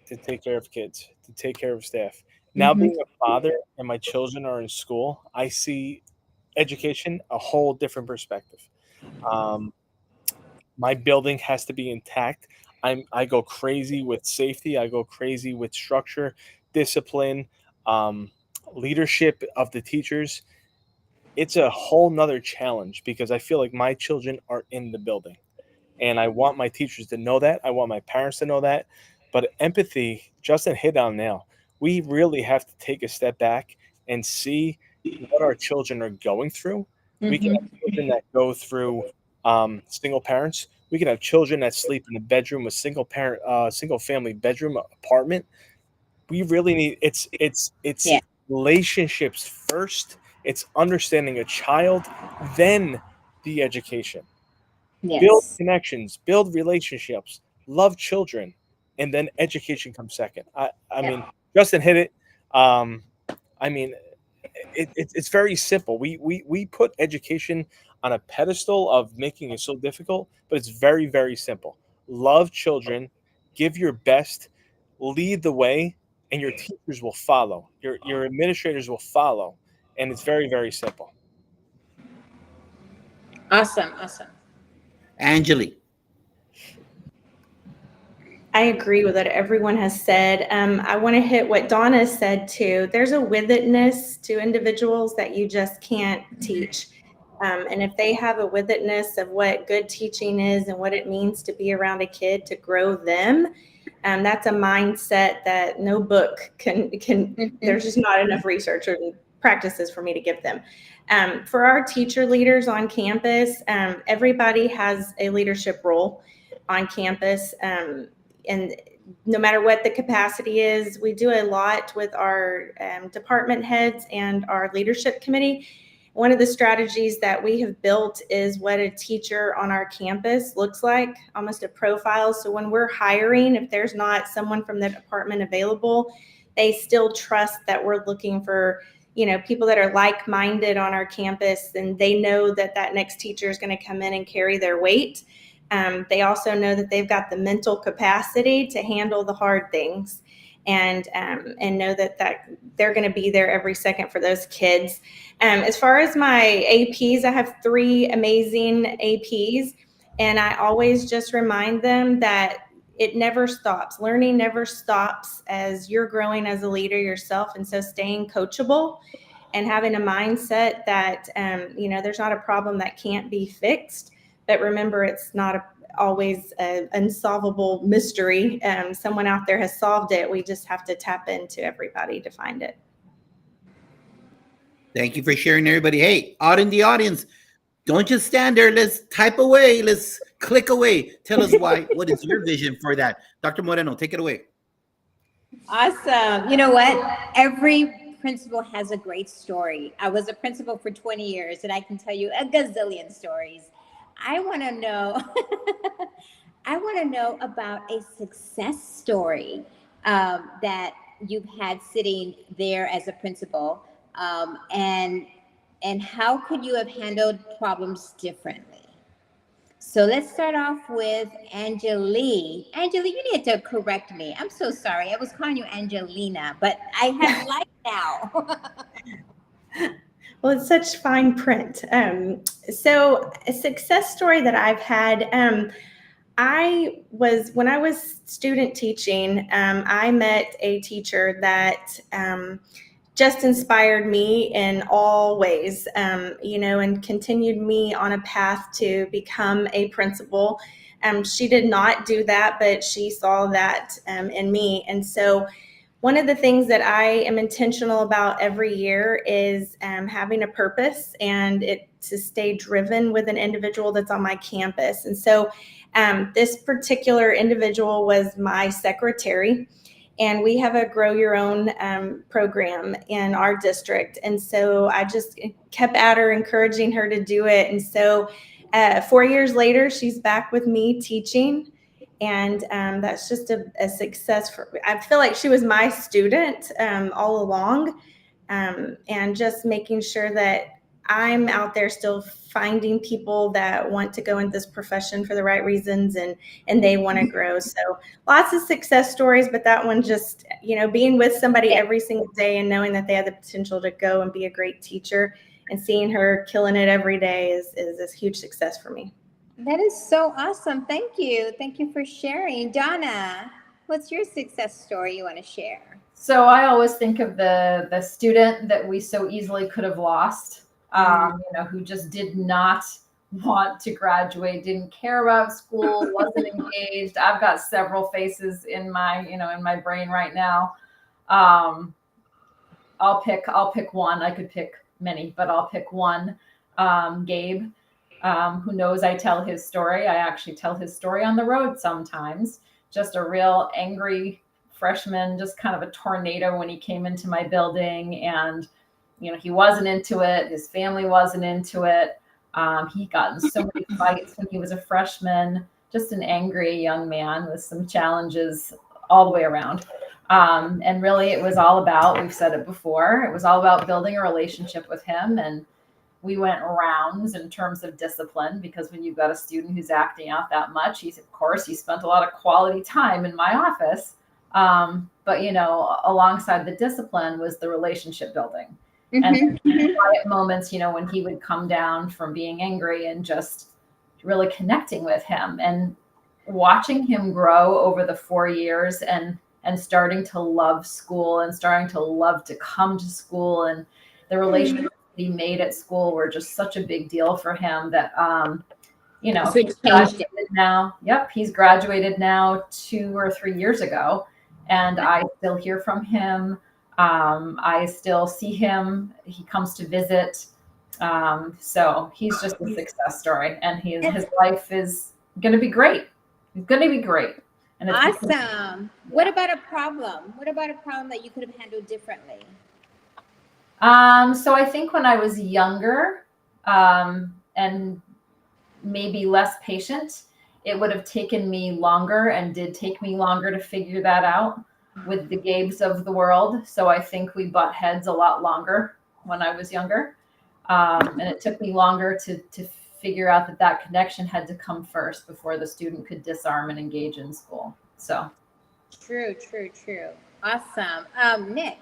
Speaker 6: to take care of kids, to take care of staff. Now, being a father and my children are in school, I see education a whole different perspective. My building has to be intact. I go crazy with safety. I go crazy with structure, discipline, leadership of the teachers. It's a whole nother challenge because I feel like my children are in the building, and I want my teachers to know that. I want my parents to know that. But empathy, Justin hit on now. We really have to take a step back and see what our children are going through. We can have children that go through single parents. We can have children that sleep in a bedroom, a single family bedroom apartment. We really need it's relationships first. It's understanding a child, then the education.
Speaker 2: Yes.
Speaker 6: Build connections, build relationships, love children, and then education comes second. I mean, Justin hit it. It's very simple. We put education on a pedestal of making it so difficult, but it's very, very simple. Love children, give your best, lead the way, and your teachers will follow. Your administrators will follow, and it's very, very simple.
Speaker 2: Awesome.
Speaker 1: Angeli.
Speaker 4: I agree with what everyone has said. I want to hit what Donna said too. There's a withedness to individuals that you just can't teach. And if they have a withedness of what good teaching is and what it means to be around a kid to grow them, that's a mindset that no book can. There's just not enough research or practices for me to give them. For our teacher leaders on campus, everybody has a leadership role on campus. And no matter what the capacity is, we do a lot with our department heads and our leadership committee. One of the strategies that we have built is what a teacher on our campus looks like, almost a profile. So when we're hiring, if there's not someone from the department available, they still trust that we're looking for, people that are like-minded on our campus, and they know that that next teacher is going to come in and carry their weight. They also know that they've got the mental capacity to handle the hard things, and know that they're going to be there every second for those kids. As far as my APs, I have 3 amazing APs, and I always just remind them that it never stops. Learning never stops as you're growing as a leader yourself, and so staying coachable and having a mindset that there's not a problem that can't be fixed. But remember, it's not always an unsolvable mystery. Someone out there has solved it. We just have to tap into everybody to find it.
Speaker 1: Thank you for sharing, everybody. Hey, out in the audience, don't just stand there. Let's type away. Let's click away. Tell us why. What is your vision for that? Dr. Moreno, take it away.
Speaker 2: Awesome. You know what? Every principal has a great story. I was a principal for 20 years, and I can tell you a gazillion stories. I want to know. I want to know about a success story that you've had sitting there as a principal, and how could you have handled problems differently? So let's start off with Angelie. Angelie, you need to correct me. I'm so sorry. I was calling you Angelina, but I have life now.
Speaker 4: Well, it's such fine print. So a success story that I've had, when I was student teaching, I met a teacher that just inspired me in all ways, and continued me on a path to become a principal. She did not do that, but she saw that in me. And so one of the things that I am intentional about every year is having a purpose and to stay driven with an individual that's on my campus. And so this particular individual was my secretary, and we have a Grow Your Own program in our district. And so I just kept at her, encouraging her to do it. And so 4 years later, she's back with me teaching. And that's just a success. I feel like she was my student all along, and just making sure that I'm out there still finding people that want to go into this profession for the right reasons, and they want to grow. So lots of success stories, but that one just, being with somebody every single day and knowing that they have the potential to go and be a great teacher, and seeing her killing it every day is a huge success for me.
Speaker 2: That is so awesome. Thank you. Thank you for sharing. Donna, what's your success story you want to share?
Speaker 3: So I always think of the student that we so easily could have lost, who just did not want to graduate, didn't care about school, wasn't engaged. I've got several faces in my brain right now. I'll pick one. I could pick many, but I'll pick one. Gabe. Who knows I tell his story. I actually tell his story on the road sometimes. Just a real angry freshman, just kind of a tornado when he came into my building, and he wasn't into it. His family wasn't into it. He got in so many fights when he was a freshman. Just an angry young man with some challenges all the way around. And really, it was all about, we've said it before, it was all about building a relationship with him. And we went rounds in terms of discipline, because when you've got a student who's acting out that much, he spent a lot of quality time in my office. But alongside the discipline was the relationship building. And quiet moments, when he would come down from being angry, and just really connecting with him. And watching him grow over the 4 years and starting to love school and starting to love to come to school, and the relationships he made at school were just such a big deal for him that you know,
Speaker 2: So it
Speaker 3: he's
Speaker 2: changed it.
Speaker 3: graduated now. Yep, he's graduated now 2 or 3 years ago, and I still hear from him. I still see him. He comes to visit. So he's just a success story, and his life is going to be great. It's going to be great. And it's
Speaker 2: Awesome. What about a problem? What about a problem that you could have handled differently?
Speaker 3: So I think when I was younger, and maybe less patient, it would have taken me longer, and did take me longer to figure that out with the Gabes of the world. So I think we butt heads a lot longer when I was younger. And it took me longer to figure out that connection had to come first before the student could disarm and engage in school. So
Speaker 2: True. Awesome. Nick.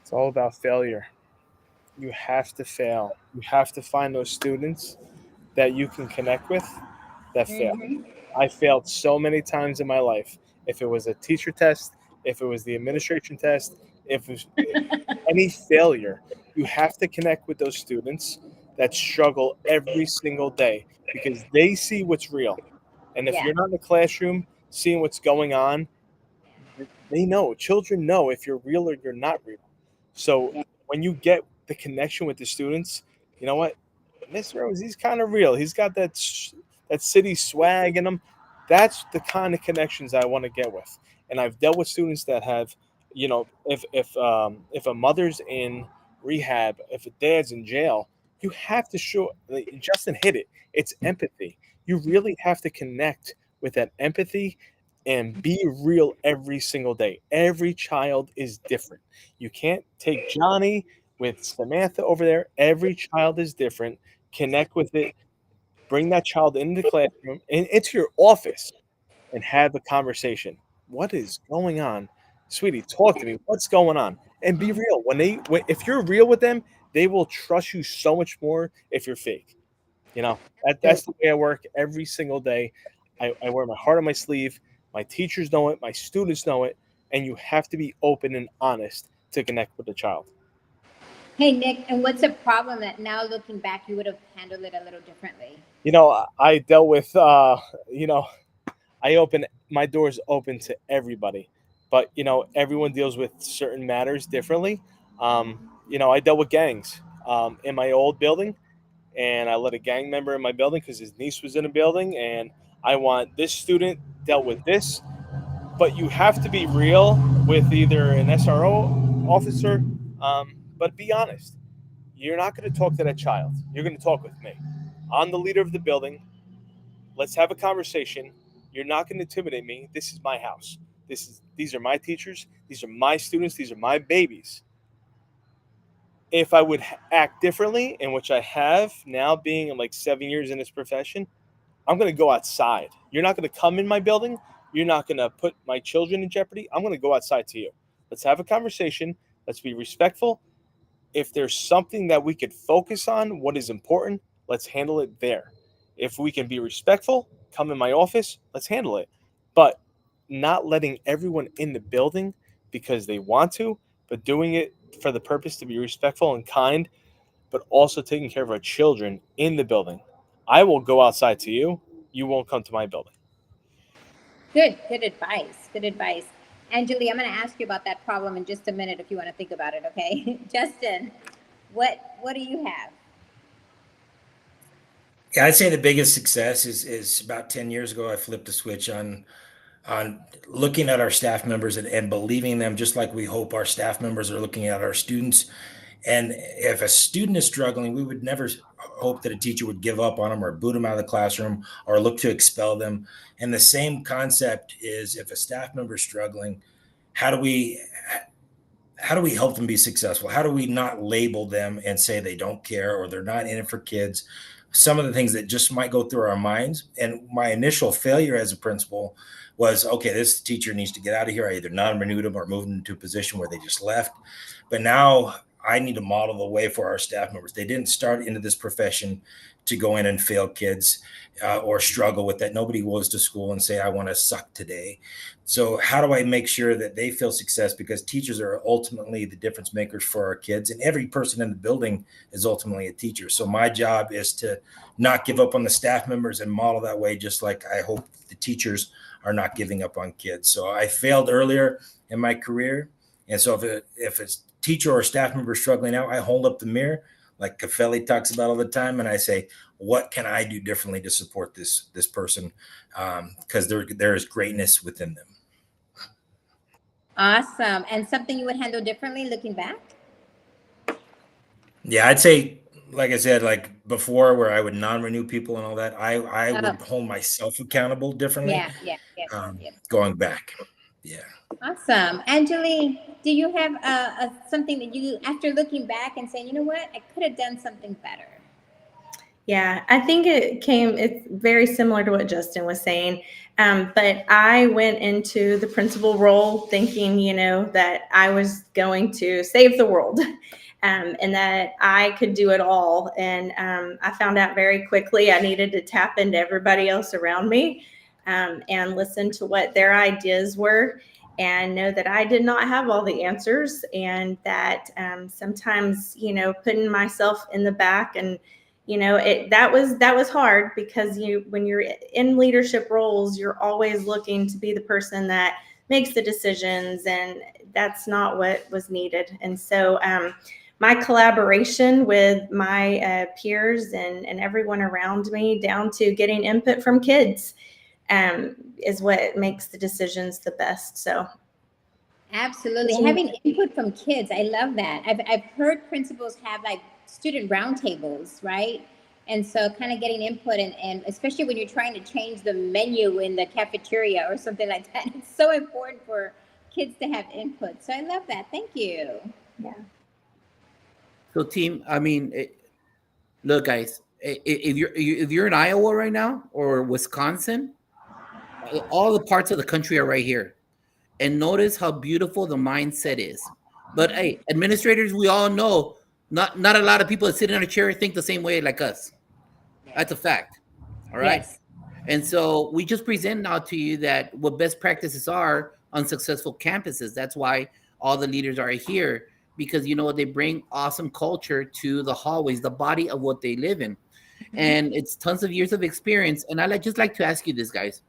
Speaker 6: It's all about failure. You have to fail. You have to find those students that you can connect with that fail. I failed so many times in my life. If it was a teacher test, if it was the administration test, if it was any failure, you have to connect with those students that struggle every single day, because they see what's real. And if
Speaker 2: Yeah.
Speaker 6: you're not in the classroom seeing what's going on, they know. Children know if you're real or you're not real. So when you get the connection with the students, you know what? Mr. Rose, he's kind of real. He's got that city swag in him. That's the kind of connections I want to get with. And I've dealt with students that have, you know, if a mother's in rehab, if a dad's in jail, you have to show. Justin hit it. It's empathy. You really have to connect with that empathy and be real every single day. Every child is different. You can't take Johnny with Samantha over there. Every child is different. Connect with it. Bring that child into the classroom and into your office and have a conversation. What is going on? Sweetie, talk to me. What's going on? And be real. If you're real with them, they will trust you so much more if you're fake. You know, that's the way I work every single day. I wear my heart on my sleeve. My teachers know it. My students know it. And you have to be open and honest to connect with the child.
Speaker 2: Hey, Nick, and what's a problem that now looking back, you would have handled it a little differently?
Speaker 6: You know, I dealt with, my doors open to everybody, but, you know, everyone deals with certain matters differently. I dealt with gangs in my old building, and I let a gang member in my building because his niece was in a building, and I want this student dealt with this. But you have to be real with either an SRO officer, but be honest. You're not going to talk to that child. You're going to talk with me. I'm the leader of the building. Let's have a conversation. You're not going to intimidate me. This is my house. These are my teachers. These are my students. These are my babies. If I would act differently, in which I have now, being like 7 years in this profession, I'm going to go outside. You're not going to come in my building. You're not going to put my children in jeopardy. I'm going to go outside to you. Let's have a conversation. Let's be respectful. If there's something that we could focus on, what is important, let's handle it there. If we can be respectful, come in my office, let's handle it. But not letting everyone in the building because they want to, but doing it for the purpose to be respectful and kind, but also taking care of our children in the building. I will go outside to you. You won't come to my building.
Speaker 2: Good advice. Angeli, I'm going to ask you about that problem in just a minute if you want to think about it, okay? Justin, what do you have?
Speaker 5: Yeah, I'd say the biggest success is about 10 years ago, I flipped a switch on looking at our staff members and believing them just like we hope our staff members are looking at our students. And if a student is struggling, we would never hope that a teacher would give up on them or boot them out of the classroom or look to expel them. And the same concept is, if a staff member is struggling, how do we help them be successful? How do we not label them and say they don't care or they're not in it for kids? Some of the things that just might go through our minds. And my initial failure as a principal was, okay, this teacher needs to get out of here. I either non-renewed them or moved them to a position where they just left. But now I need to model the way for our staff members. They didn't start into this profession to go in and fail kids or struggle with that. Nobody goes to school and say, I want to suck today. So how do I make sure that they feel success? Because teachers are ultimately the difference makers for our kids, and every person in the building is ultimately a teacher. So my job is to not give up on the staff members and model that way, just like I hope the teachers are not giving up on kids. So I failed earlier in my career. And so if it's teacher or staff member struggling out, I hold up the mirror like Caffelli talks about all the time, and I say, what can I do differently to support this person? Because there is greatness within them.
Speaker 2: Awesome. And something you would handle differently looking back?
Speaker 5: Yeah, I'd say, like I said, like before, where I would non-renew people and all that, I would hold myself accountable differently. Going back. Yeah.
Speaker 2: Awesome. Angeline, do you have something that you, after looking back and saying, you know what, I could have done something better?
Speaker 4: Yeah, I think it's very similar to what Justin was saying. But I went into the principal role thinking, that I was going to save the world and that I could do it all. And I found out very quickly I needed to tap into everybody else around me and listen to what their ideas were, and know that I did not have all the answers, and that sometimes, putting myself in the back and that was hard, because when you're in leadership roles, you're always looking to be the person that makes the decisions, and that's not what was needed. And so my collaboration with my peers and everyone around me, down to getting input from kids, is what makes the decisions the best. So
Speaker 2: absolutely, having input from kids, I love that. I've heard principals have like student roundtables, right? And so kind of getting input, and especially when you're trying to change the menu in the cafeteria or something like that, it's so important for kids to have input. So I love that. Thank you.
Speaker 4: Yeah.
Speaker 1: So team, I mean, look guys, if you're in Iowa right now or Wisconsin, all the parts of the country are right here. And notice how beautiful the mindset is. But hey, administrators, we all know not a lot of people that sit in a chair think the same way like us. That's a fact. All right.
Speaker 2: Yes.
Speaker 1: And so we just present now to you that what best practices are on successful campuses. That's why all the leaders are here, because they bring awesome culture to the hallways, the body of what they live in. And it's tons of years of experience. And I just like to ask you this, guys.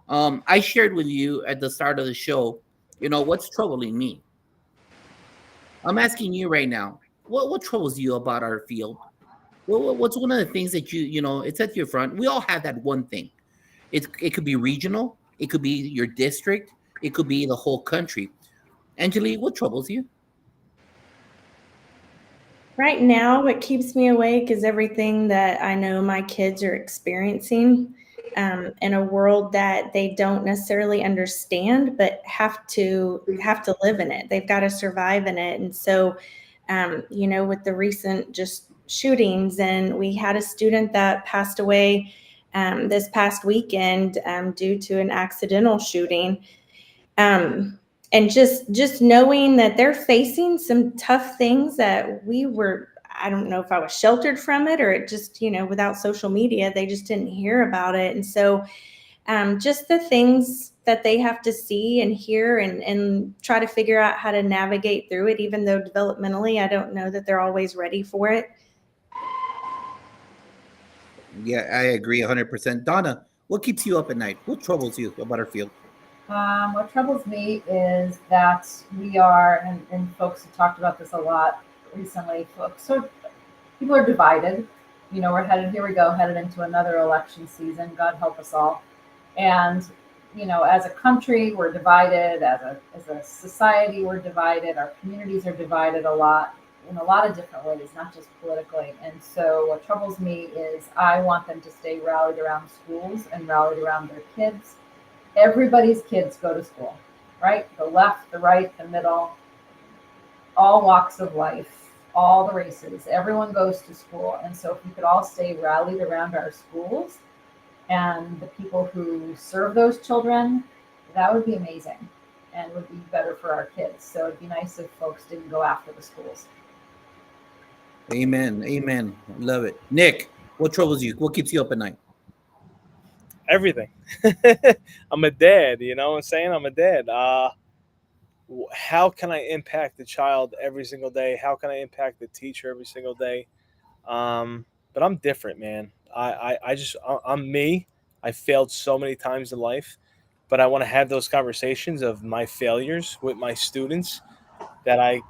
Speaker 1: I shared with you at the start of the show, what's troubling me. I'm asking you right now, what troubles you about our field? What's one of the things that it's at your front? We all have that one thing. It could be regional. It could be your district. It could be the whole country. Angelique, what troubles you?
Speaker 4: Right now, what keeps me awake is everything that I know my kids are experiencing in a world that they don't necessarily understand, but have to live in it. They've got to survive in it. And so, with the recent just shootings, and we had a student that passed away this past weekend due to an accidental shooting. And just knowing that they're facing some tough things that I don't know if I was sheltered from it, or it just, without social media, they just didn't hear about it. And so just the things that they have to see and hear and try to figure out how to navigate through it, even though developmentally, I don't know that they're always ready for it.
Speaker 1: Yeah, I agree 100%. Donna, what keeps you up at night? What troubles you about our field?
Speaker 3: What troubles me is that we are, and folks have talked about this a lot recently, people are divided. We're headed into another election season. God help us all. And, as a country, we're divided. As a society, we're divided. Our communities are divided a lot, in a lot of different ways, not just politically. And so what troubles me is I want them to stay rallied around schools and rallied around their kids. Everybody's kids go to school, right? The left, the right, the middle, all walks of life, all the races, everyone goes to school. And so if we could all stay rallied around our schools and the people who serve those children, that would be amazing and would be better for our kids. So it'd be nice if folks didn't go after the schools.
Speaker 1: Amen. Amen. Love it. Nick, what troubles you? What keeps you up at night?
Speaker 6: Everything. I'm a dad, you know what I'm saying? I'm a dad. How can I impact the child every single day? How can I impact the teacher every single day? But I'm different, man. I'm me. I failed so many times in life, but I want to have those conversations of my failures with my students that I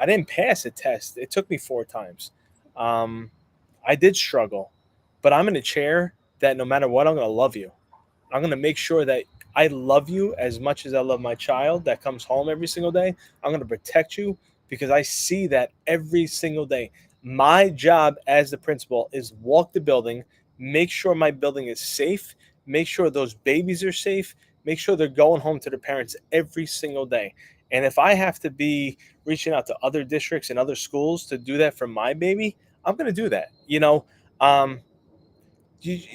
Speaker 6: didn't pass a test. It took me 4 times. Um, I did struggle, but I'm in a chair that no matter what, I'm going to love you. I'm going to make sure that I love you as much as I love my child that comes home every single day. I'm going to protect you because I see that every single day. My job as the principal is walk the building, make sure my building is safe, make sure those babies are safe, make sure they're going home to their parents every single day. And if I have to be reaching out to other districts and other schools to do that for my baby, I'm going to do that. You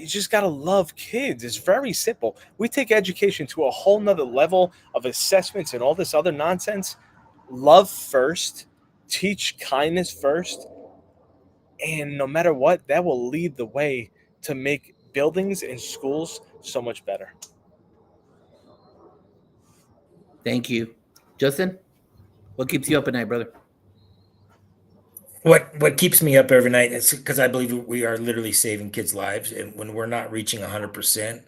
Speaker 6: just got to love kids. It's very simple. We take education to a whole nother level of assessments and all this other nonsense. Love first, teach kindness first, and no matter what, that will lead the way to make buildings and schools so much better.
Speaker 1: Thank you. Justin, what keeps you up at night, brother?
Speaker 5: What keeps me up every night is because I believe we are literally saving kids' lives, and when we're not reaching 100%,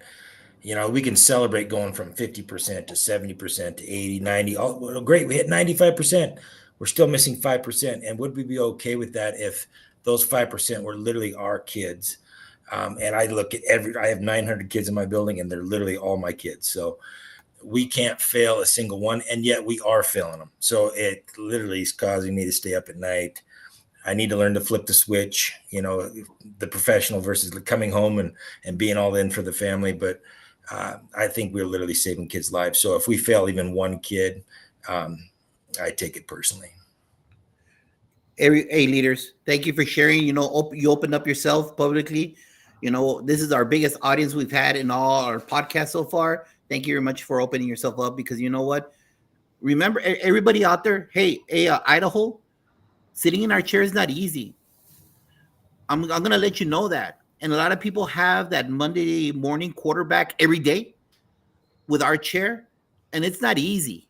Speaker 5: we can celebrate going from 50% to 70% to 80, 90. Oh, well, great, we hit 95%. We're still missing 5%, and would we be okay with that if those 5% were literally our kids? And I look at I have 900 kids in my building, and they're literally all my kids. So we can't fail a single one, and yet we are failing them. So it literally is causing me to stay up at night. I need to learn to flip the switch, the professional versus coming home and being all in for the family. But I think we're literally saving kids' lives. So if we fail even one kid, I take it personally.
Speaker 1: Hey, leaders, thank you for sharing. You opened up yourself publicly. This is our biggest audience we've had in all our podcasts so far. Thank you very much for opening yourself up, because you know what? Remember, everybody out there, hey, Idaho, sitting in our chair is not easy. I'm going to let you know that. And a lot of people have that Monday morning quarterback every day with our chair, and it's not easy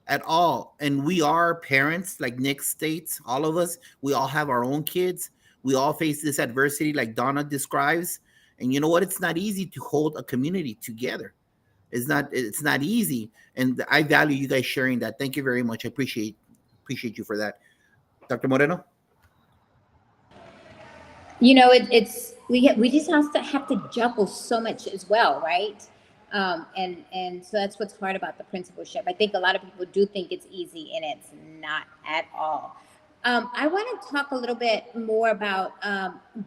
Speaker 1: at all. And we are parents, like Nick states, all of us, we all have our own kids. We all face this adversity like Donna describes. And you know what? It's not easy to hold a community together. It's not easy. And I value you guys sharing that. Thank you very much. I appreciate you for that. Dr. Moreno?
Speaker 2: It's we just have to juggle so much as well, right? And so that's what's hard about the principalship. I think a lot of people do think it's easy, and it's not at all. I want to talk a little bit more about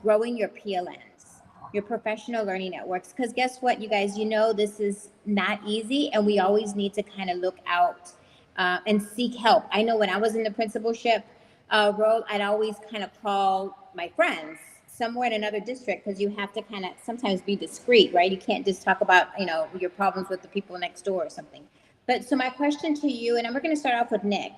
Speaker 2: growing your PLNs, your professional learning networks, because guess what, you guys, this is not easy, and we always need to kind of look out and seek help. I know when I was in the principalship role, I'd always kind of call my friends somewhere in another district, because you have to kind of sometimes be discreet, right? You can't just talk about, your problems with the people next door or something. But so my question to you, and we're going to start off with Nick.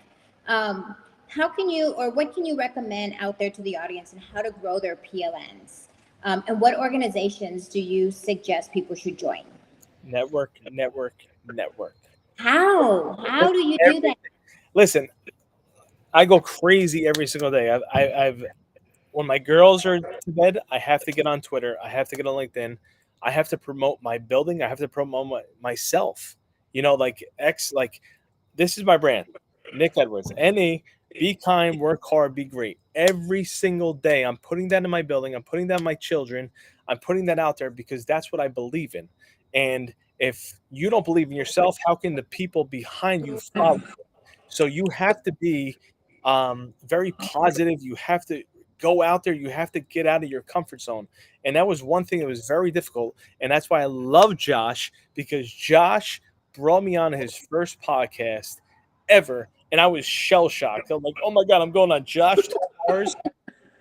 Speaker 2: How can you, or what can you recommend out there to the audience and how to grow their PLNs? And what organizations do you suggest people should join?
Speaker 6: Network.
Speaker 2: How do you do that?
Speaker 6: Listen, I go crazy every single day. I've when my girls are to bed, I have to get on Twitter. I have to get on LinkedIn. I have to promote my building. I have to promote myself. This is my brand, Nick Edwards. NE, be kind, work hard, be great. Every single day, I'm putting that in my building. I'm putting that in my children. I'm putting that out there because that's what I believe in. And if you don't believe in yourself, how can the people behind you follow? So you have to be very positive. You have to go out there. You have to get out of your comfort zone. And that was one thing that was very difficult. And that's why I love Josh, because Josh brought me on his first podcast ever. And I was shell shocked. I'm like, oh my God, I'm going on Josh Towar's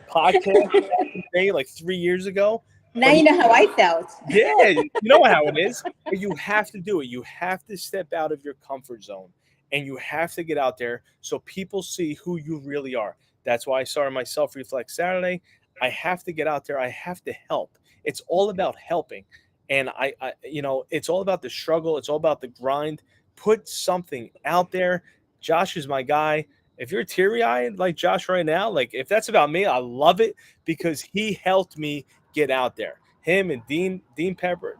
Speaker 6: podcast back in the day, like 3 years ago.
Speaker 2: Now you know how I felt.
Speaker 6: Yeah, you know how it is. But you have to do it. You have to step out of your comfort zone. And you have to get out there so people see who you really are. That's why I started my Self Reflect Saturday. I have to get out there. I have to help. It's all about helping. And I it's all about the struggle. It's all about the grind. Put something out there. Josh is my guy. If you're teary-eyed like Josh right now, like if that's about me, I love it because he helped me get out there. Him and Dean Pappard,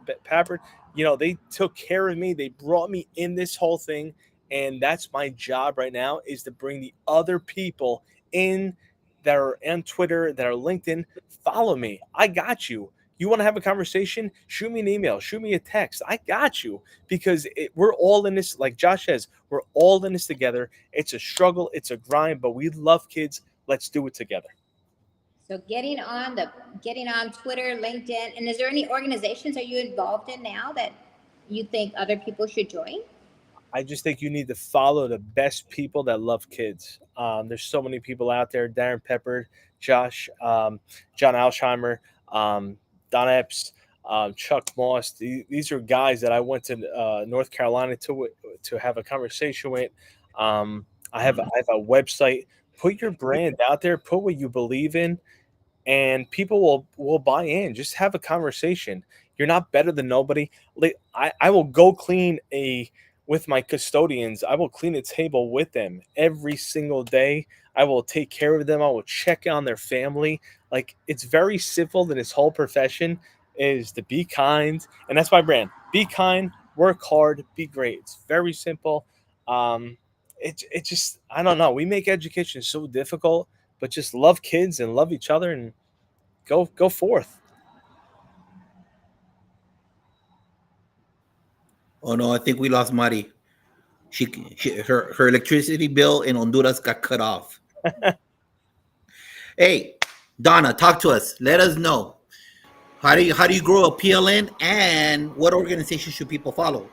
Speaker 6: they took care of me. They brought me in this whole thing. And that's my job right now, is to bring the other people in that are on Twitter, that are LinkedIn. Follow me. I got you. You want to have a conversation? Shoot me an email. Shoot me a text. I got you, because we're all in this. Like Josh says, we're all in this together. It's a struggle. It's a grind, but we love kids. Let's do it together.
Speaker 2: So getting on Twitter, LinkedIn, and is there any organizations are you involved in now that you think other people should join?
Speaker 6: I just think you need to follow the best people that love kids. There's so many people out there: Darren Pepper, Josh, John Alsheimer, Don Epps, Chuck Moss. These are guys that I went to North Carolina to have a conversation with. I have a website. Put your brand out there. Put what you believe in, and people will buy in. Just have a conversation. You're not better than nobody. I will go clean with my custodians. I will clean a table with them every single day. I will take care of them. I will check on their family. Like, it's very simple in this whole profession, is to be kind. And that's my brand. Be kind, work hard, be great. It's very simple. It just, I don't know. We make education so difficult, but just love kids and love each other and go forth.
Speaker 1: Oh no, I think we lost Mari. Her electricity bill in Honduras got cut off. Hey, Donna, talk to us. Let us know. How do you grow a PLN, and what organization should people follow?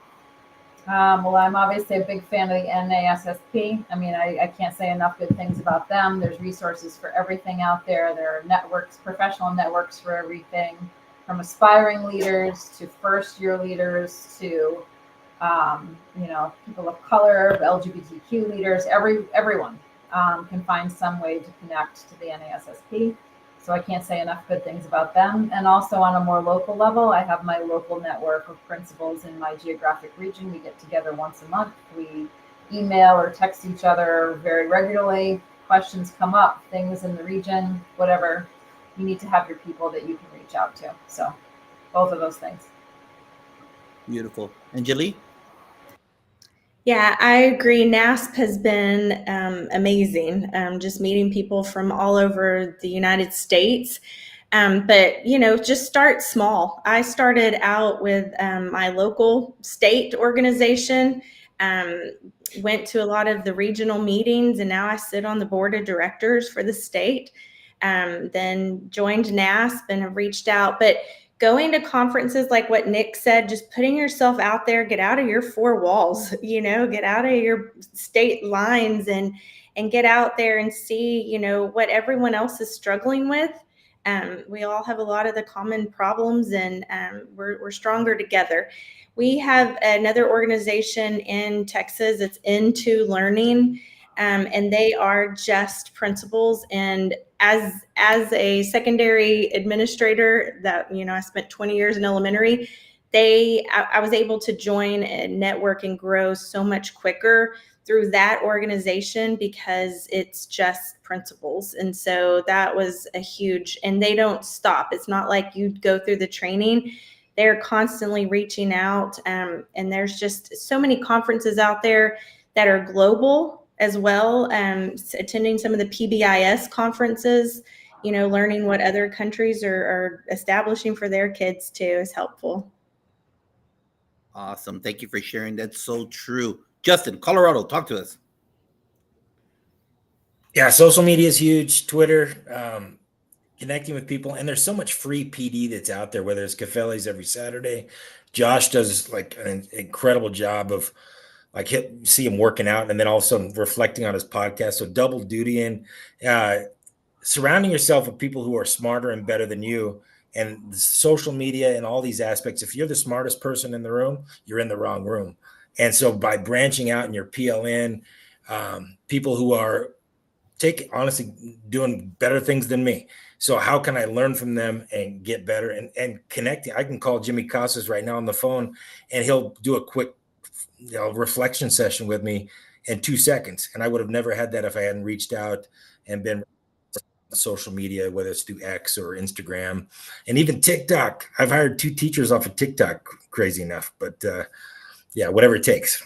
Speaker 3: Well, I'm obviously a big fan of the NASSP. I mean, I can't say enough good things about them. There's resources for everything out there. There are networks, professional networks for everything, from aspiring leaders to first-year leaders to people of color, LGBTQ leaders. Everyone can find some way to connect to the NASSP. So I can't say enough good things about them. And also on a more local level, I have my local network of principals in my geographic region. We get together once a month. We email or text each other very regularly. Questions come up, things in the region, whatever. You need to have your people that you can reach out to. So both of those things.
Speaker 1: Beautiful. Anjali?
Speaker 4: Yeah, I agree. NASP has been amazing, just meeting people from all over the United States. But, just start small. I started out with my local state organization, went to a lot of the regional meetings, and now I sit on the board of directors for the state. Then joined NASP and have reached out. But going to conferences, like what Nick said, just putting yourself out there, get out of your four walls, get out of your state lines and get out there and see, what everyone else is struggling with. We all have a lot of the common problems, and we're stronger together. We have another organization in Texas. It's Into Learning. And they are just principals. And as a secondary administrator that, I spent 20 years in elementary, I was able to join a network and grow so much quicker through that organization because it's just principals. And so that was a huge, and they don't stop. It's not like you go through the training. They're constantly reaching out. And there's just so many conferences out there that are global as well, attending some of the PBIS conferences, learning what other countries are establishing for their kids too is helpful.
Speaker 1: Awesome. Thank you for sharing. That's so true. Justin, Colorado, talk to us.
Speaker 5: Yeah, social media is huge. Twitter, connecting with people. And there's so much free PD that's out there, whether it's Caffelis every Saturday. Josh does like an incredible job of see him working out and then also reflecting on his podcast. So double duty in surrounding yourself with people who are smarter and better than you, and social media and all these aspects. If you're the smartest person in the room, you're in the wrong room. And so by branching out in your PLN, people who are honestly doing better things than me. So how can I learn from them and get better and connecting? I can call Jimmy Casas right now on the phone and he'll do a quick reflection session with me in 2 seconds. And I would have never had that if I hadn't reached out and been social media, whether it's through X or Instagram and even TikTok. I've hired 2 teachers off of TikTok, crazy enough, but yeah, whatever it takes.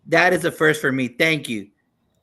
Speaker 1: That is a first for me. Thank you.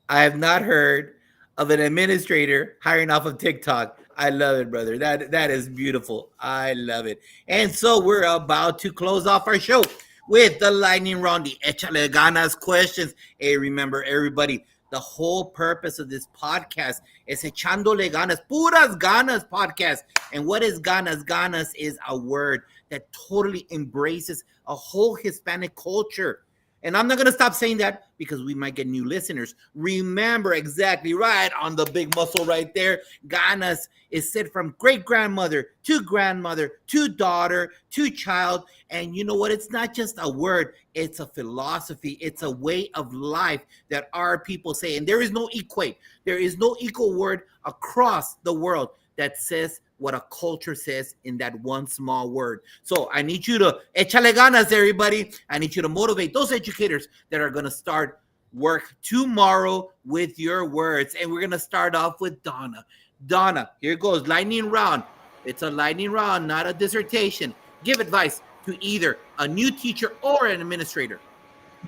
Speaker 1: I have not heard of an administrator hiring off of TikTok. I love it, brother. That is beautiful. I love it. And so we're about to close off our show with the lightning round, the Échale Ganas questions. Hey, remember, everybody, the whole purpose of this podcast is Echándole Ganas, Puras Ganas podcast. And what is ganas? Ganas is a word that totally embraces a whole Hispanic culture. And I'm not going to stop saying that because we might get new listeners. Remember, exactly right, on the big muscle right there, ganas is said from great-grandmother to daughter to child. And you know what? It's not just a word. It's a philosophy. It's a way of life that our people say. And there is no equate. There is no equal word across the world that says what a culture says in that one small word. So I need you to échale ganas, everybody. I need you to motivate those educators that are going to start work tomorrow with your words. And we're going to start off with Donna. Donna, here goes, lightning round. It's a lightning round, not a dissertation. Give advice to either a new teacher or an administrator.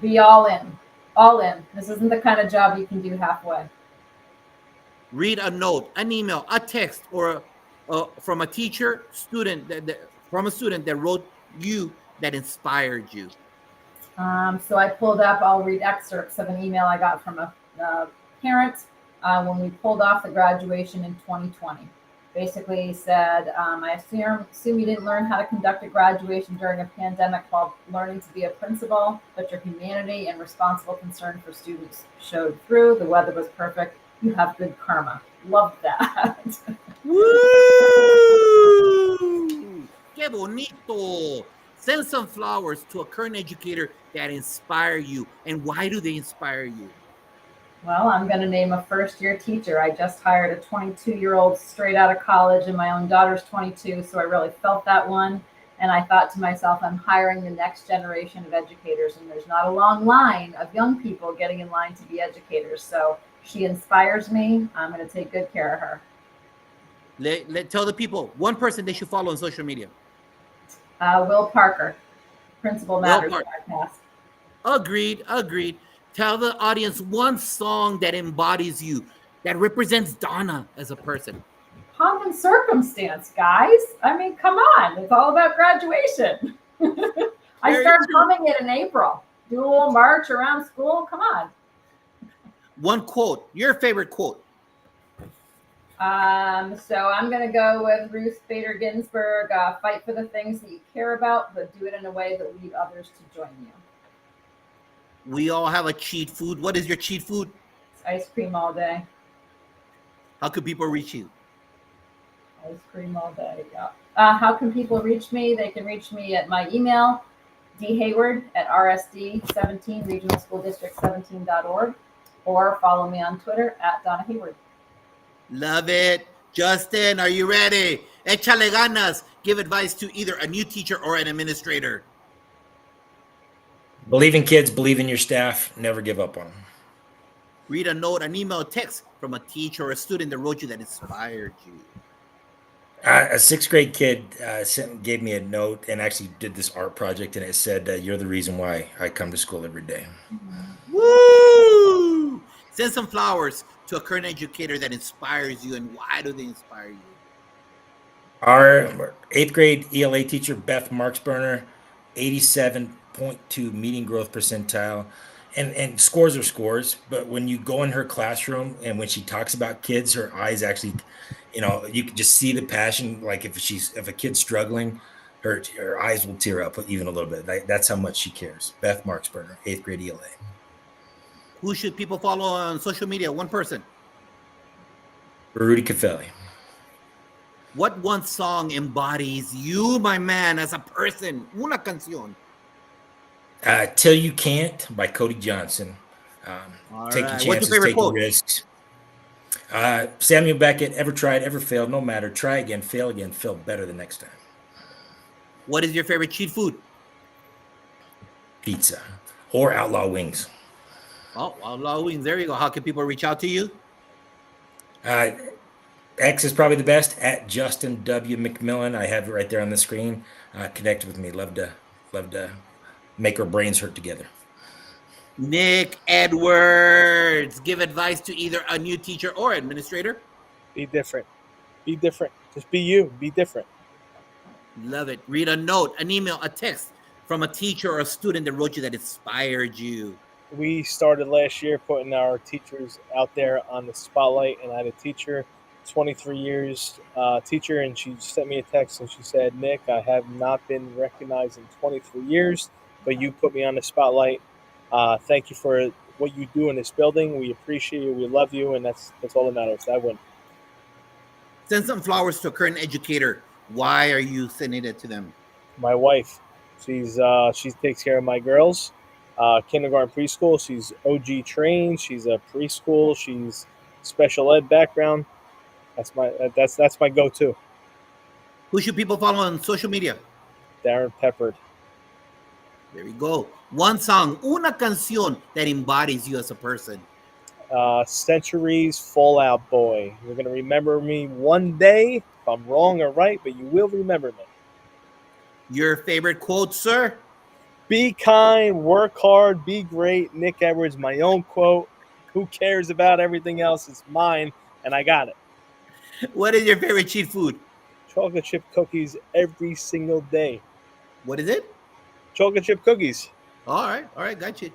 Speaker 3: Be all in. All in. This isn't the kind of job you can do halfway.
Speaker 1: Read a note, an email, a text, or from a teacher, student from a student that wrote you that inspired you.
Speaker 3: So I pulled up, I'll read excerpts of an email I got from a parent when we pulled off the graduation in 2020. Basically said, I assume you didn't learn how to conduct a graduation during a pandemic while learning to be a principal, but your humanity and responsible concern for students showed through. The weather was perfect. You have good karma. Love that.
Speaker 1: Woo! Que bonito. Send some flowers to a current educator that inspire you. And why do they inspire you?
Speaker 3: Well, I'm going to name a first-year teacher. I just hired a 22-year-old straight out of college, and my own daughter's 22, so I really felt that one. And I thought to myself, I'm hiring the next generation of educators, and there's not a long line of young people getting in line to be educators. So she inspires me. I'm going to take good care of her.
Speaker 1: Tell the people one person they should follow on social media.
Speaker 3: Will Parker, Principal Matters podcast.
Speaker 1: Agreed. Tell the audience one song that embodies you, that represents Donna as a person.
Speaker 3: Pomp and Circumstance, guys. I mean, come on. It's all about graduation. I started humming it in April. Do a little march around school. Come on.
Speaker 1: One quote, your favorite quote.
Speaker 3: So I'm going to go with Ruth Bader Ginsburg. Fight for the things that you care about, but do it in a way that lead others to join you.
Speaker 1: We all have a cheat food. What is your cheat food?
Speaker 3: It's ice cream all day.
Speaker 1: How can people reach you?
Speaker 3: Ice cream all day, yeah. How can people reach me? They can reach me at my email, dhayward@rsd17, Regional School District 17.org, or follow me on Twitter at Donna Hayward.
Speaker 1: Love it. Justin, are you ready? Échale ganas. Give advice to either a new teacher or an administrator.
Speaker 5: Believe in kids, believe in your staff, never give up on them.
Speaker 1: Read a note, an email, text from a teacher or a student that wrote you that inspired you.
Speaker 5: A 6th grade kid gave me a note and actually did this art project, and it said, you're the reason why I come to school every day.
Speaker 1: Woo! Send some flowers to a current educator that inspires you, and why do they inspire you?
Speaker 5: Our 8th grade ELA teacher, Beth Marksburner, 87.2 median growth percentile. And scores are scores, but when you go in her classroom and when she talks about kids, her eyes actually, you can just see the passion. Like if a kid's struggling, her eyes will tear up even a little bit. That's how much she cares. Beth Marksburner, 8th grade ELA.
Speaker 1: Who should people follow on social media? One person.
Speaker 5: Rudy Cafelli.
Speaker 1: What one song embodies you, my man, as a person? Una canción.
Speaker 5: Till You Can't by Cody Johnson.
Speaker 1: All
Speaker 5: Taking
Speaker 1: right. What's your
Speaker 5: chances,
Speaker 1: favorite
Speaker 5: taking
Speaker 1: quote?
Speaker 5: risks. Samuel Beckett, ever tried, ever failed, no matter. Try again, fail better the next time.
Speaker 1: What is your favorite cheat food?
Speaker 5: Pizza or outlaw wings.
Speaker 1: Oh, Outlaw Wings. There you go. How can people reach out to you?
Speaker 5: X is probably the best, at Justin W. McMillan. I have it right there on the screen. Connect with me. Love to make our brains hurt together.
Speaker 1: Nick Edwards. Give advice to either a new teacher or administrator.
Speaker 6: Be different. Be different. Just be you. Be different.
Speaker 1: Love it. Read a note, an email, a text from a teacher or a student that wrote you that inspired you.
Speaker 6: We started last year putting our teachers out there on the spotlight, and I had a teacher, 23 years teacher, and she sent me a text and she said, Nick, I have not been recognized in 23 years, but you put me on the spotlight. Thank you for what you do in this building. We appreciate you. We love you, and that's all that matters. I win.
Speaker 1: Send some flowers to a current educator. Why are you sending it to them?
Speaker 6: My wife, she takes care of my girls, kindergarten, preschool. She's OG trained. She's a preschool. She's special ed background. That's my go-to.
Speaker 1: Who should people follow on social media?
Speaker 6: Darren Peppard.
Speaker 1: There we go. One song, una canción that embodies you as a person.
Speaker 6: Centuries Fallout Boy. You're going to remember me one day, if I'm wrong or right, but you will remember me.
Speaker 1: Your favorite quote, sir?
Speaker 6: Be kind, work hard, be great. Nick Edwards, my own quote. Who cares about everything else? It's mine, and I got it.
Speaker 1: What is your favorite cheat food?
Speaker 6: Chocolate chip cookies every single day.
Speaker 1: What is it?
Speaker 6: Chocolate chip cookies.
Speaker 1: All right, got you.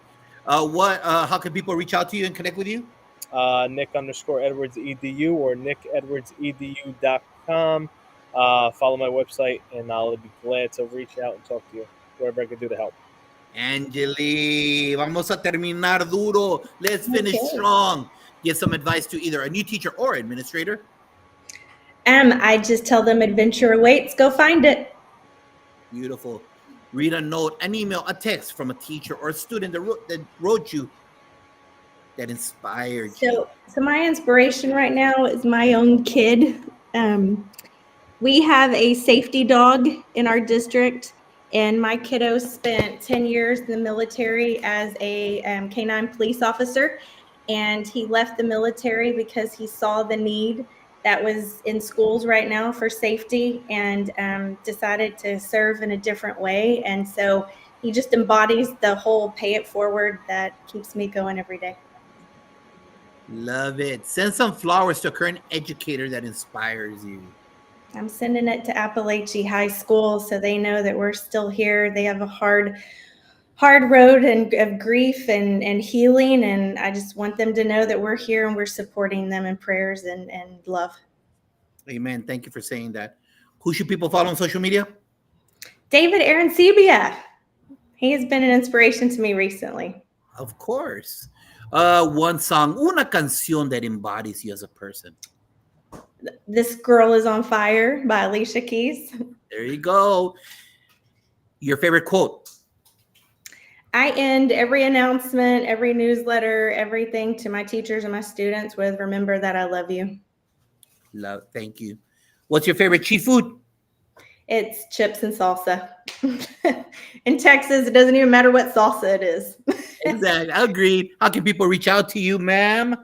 Speaker 1: How can people reach out to you and connect with you?
Speaker 6: Nick_Edwards EDU or NickEdwardsEDU.com. Follow my website, and I'll be glad to reach out and talk to you, whatever I can do to help.
Speaker 1: Angeli, vamos a terminar duro. Let's finish strong. Give some advice to either a new teacher or administrator.
Speaker 4: I just tell them adventure awaits. Go find it.
Speaker 1: Beautiful. Read a note, an email, a text from a teacher or a student that wrote you that inspired you.
Speaker 4: So my inspiration right now is my own kid. We have a safety dog in our district, and my kiddo spent 10 years in the military as a canine police officer, and he left the military because he saw the need that was in schools right now for safety, and decided to serve in a different way. And so he just embodies the whole pay it forward that keeps me going every day.
Speaker 1: Love it. Send some flowers to a current educator that inspires you.
Speaker 4: I'm sending it to Appalachia High School so they know that we're still here. They have a hard road of grief and healing, and I just want them to know that we're here and we're supporting them in prayers and love.
Speaker 1: Amen. Thank you for saying that. Who should people follow on social media?
Speaker 4: David Arancibia. He has been an inspiration to me recently.
Speaker 1: Of course. One song, una canción that embodies you as a person.
Speaker 4: This Girl Is on Fire by Alicia Keys.
Speaker 1: There you go. Your favorite quote?
Speaker 4: I end every announcement, every newsletter, everything to my teachers and my students with, remember that I love you.
Speaker 1: Love. Thank you. What's your favorite cheat food?
Speaker 4: It's chips and salsa. In Texas, it doesn't even matter what salsa it is.
Speaker 1: Exactly. Agreed. How can people reach out to you, ma'am?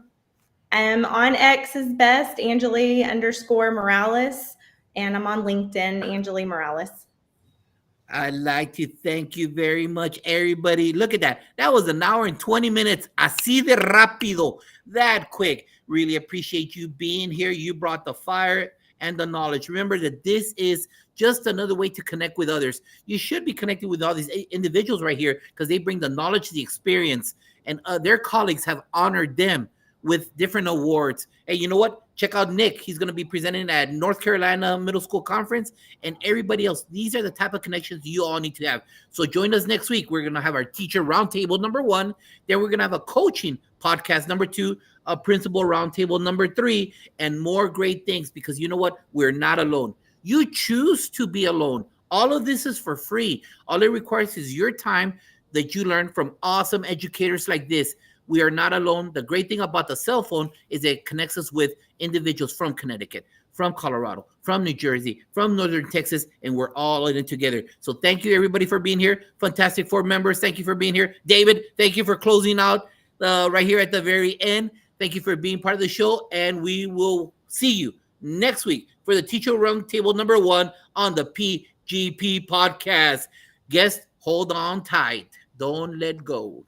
Speaker 4: I'm on X is best, Angeli_Morales, and I'm on LinkedIn, Angeli Morales.
Speaker 1: I'd like to thank you very much, everybody. Look at that. That was an hour and 20 minutes. Así de rápido. That quick. Really appreciate you being here. You brought the fire and the knowledge. Remember that this is just another way to connect with others. You should be connected with all these individuals right here because they bring the knowledge, the experience, and their colleagues have honored them with different awards. Hey, you know what? Check out Nick. He's going to be presenting at North Carolina Middle School Conference, and everybody else. These are the type of connections you all need to have. So join us next week. We're going to have our teacher roundtable number 1. Then we're going to have a coaching podcast number 2, a principal roundtable number 3, and more great things, because you know what? We're not alone. You choose to be alone. All of this is for free. All it requires is your time that you learn from awesome educators like this. we are not alone. The great thing about the cell phone is it connects us with individuals from Connecticut, from Colorado, from New Jersey, from Northern Texas, and we're all in it together. So thank you, everybody, for being here. Fantastic Four members, thank you for being here. David, thank you for closing out right here at the very end. Thank you for being part of the show, and we will see you next week for the Teacher Roundtable number 1 on the PGP podcast. Guests, hold on tight. Don't let go.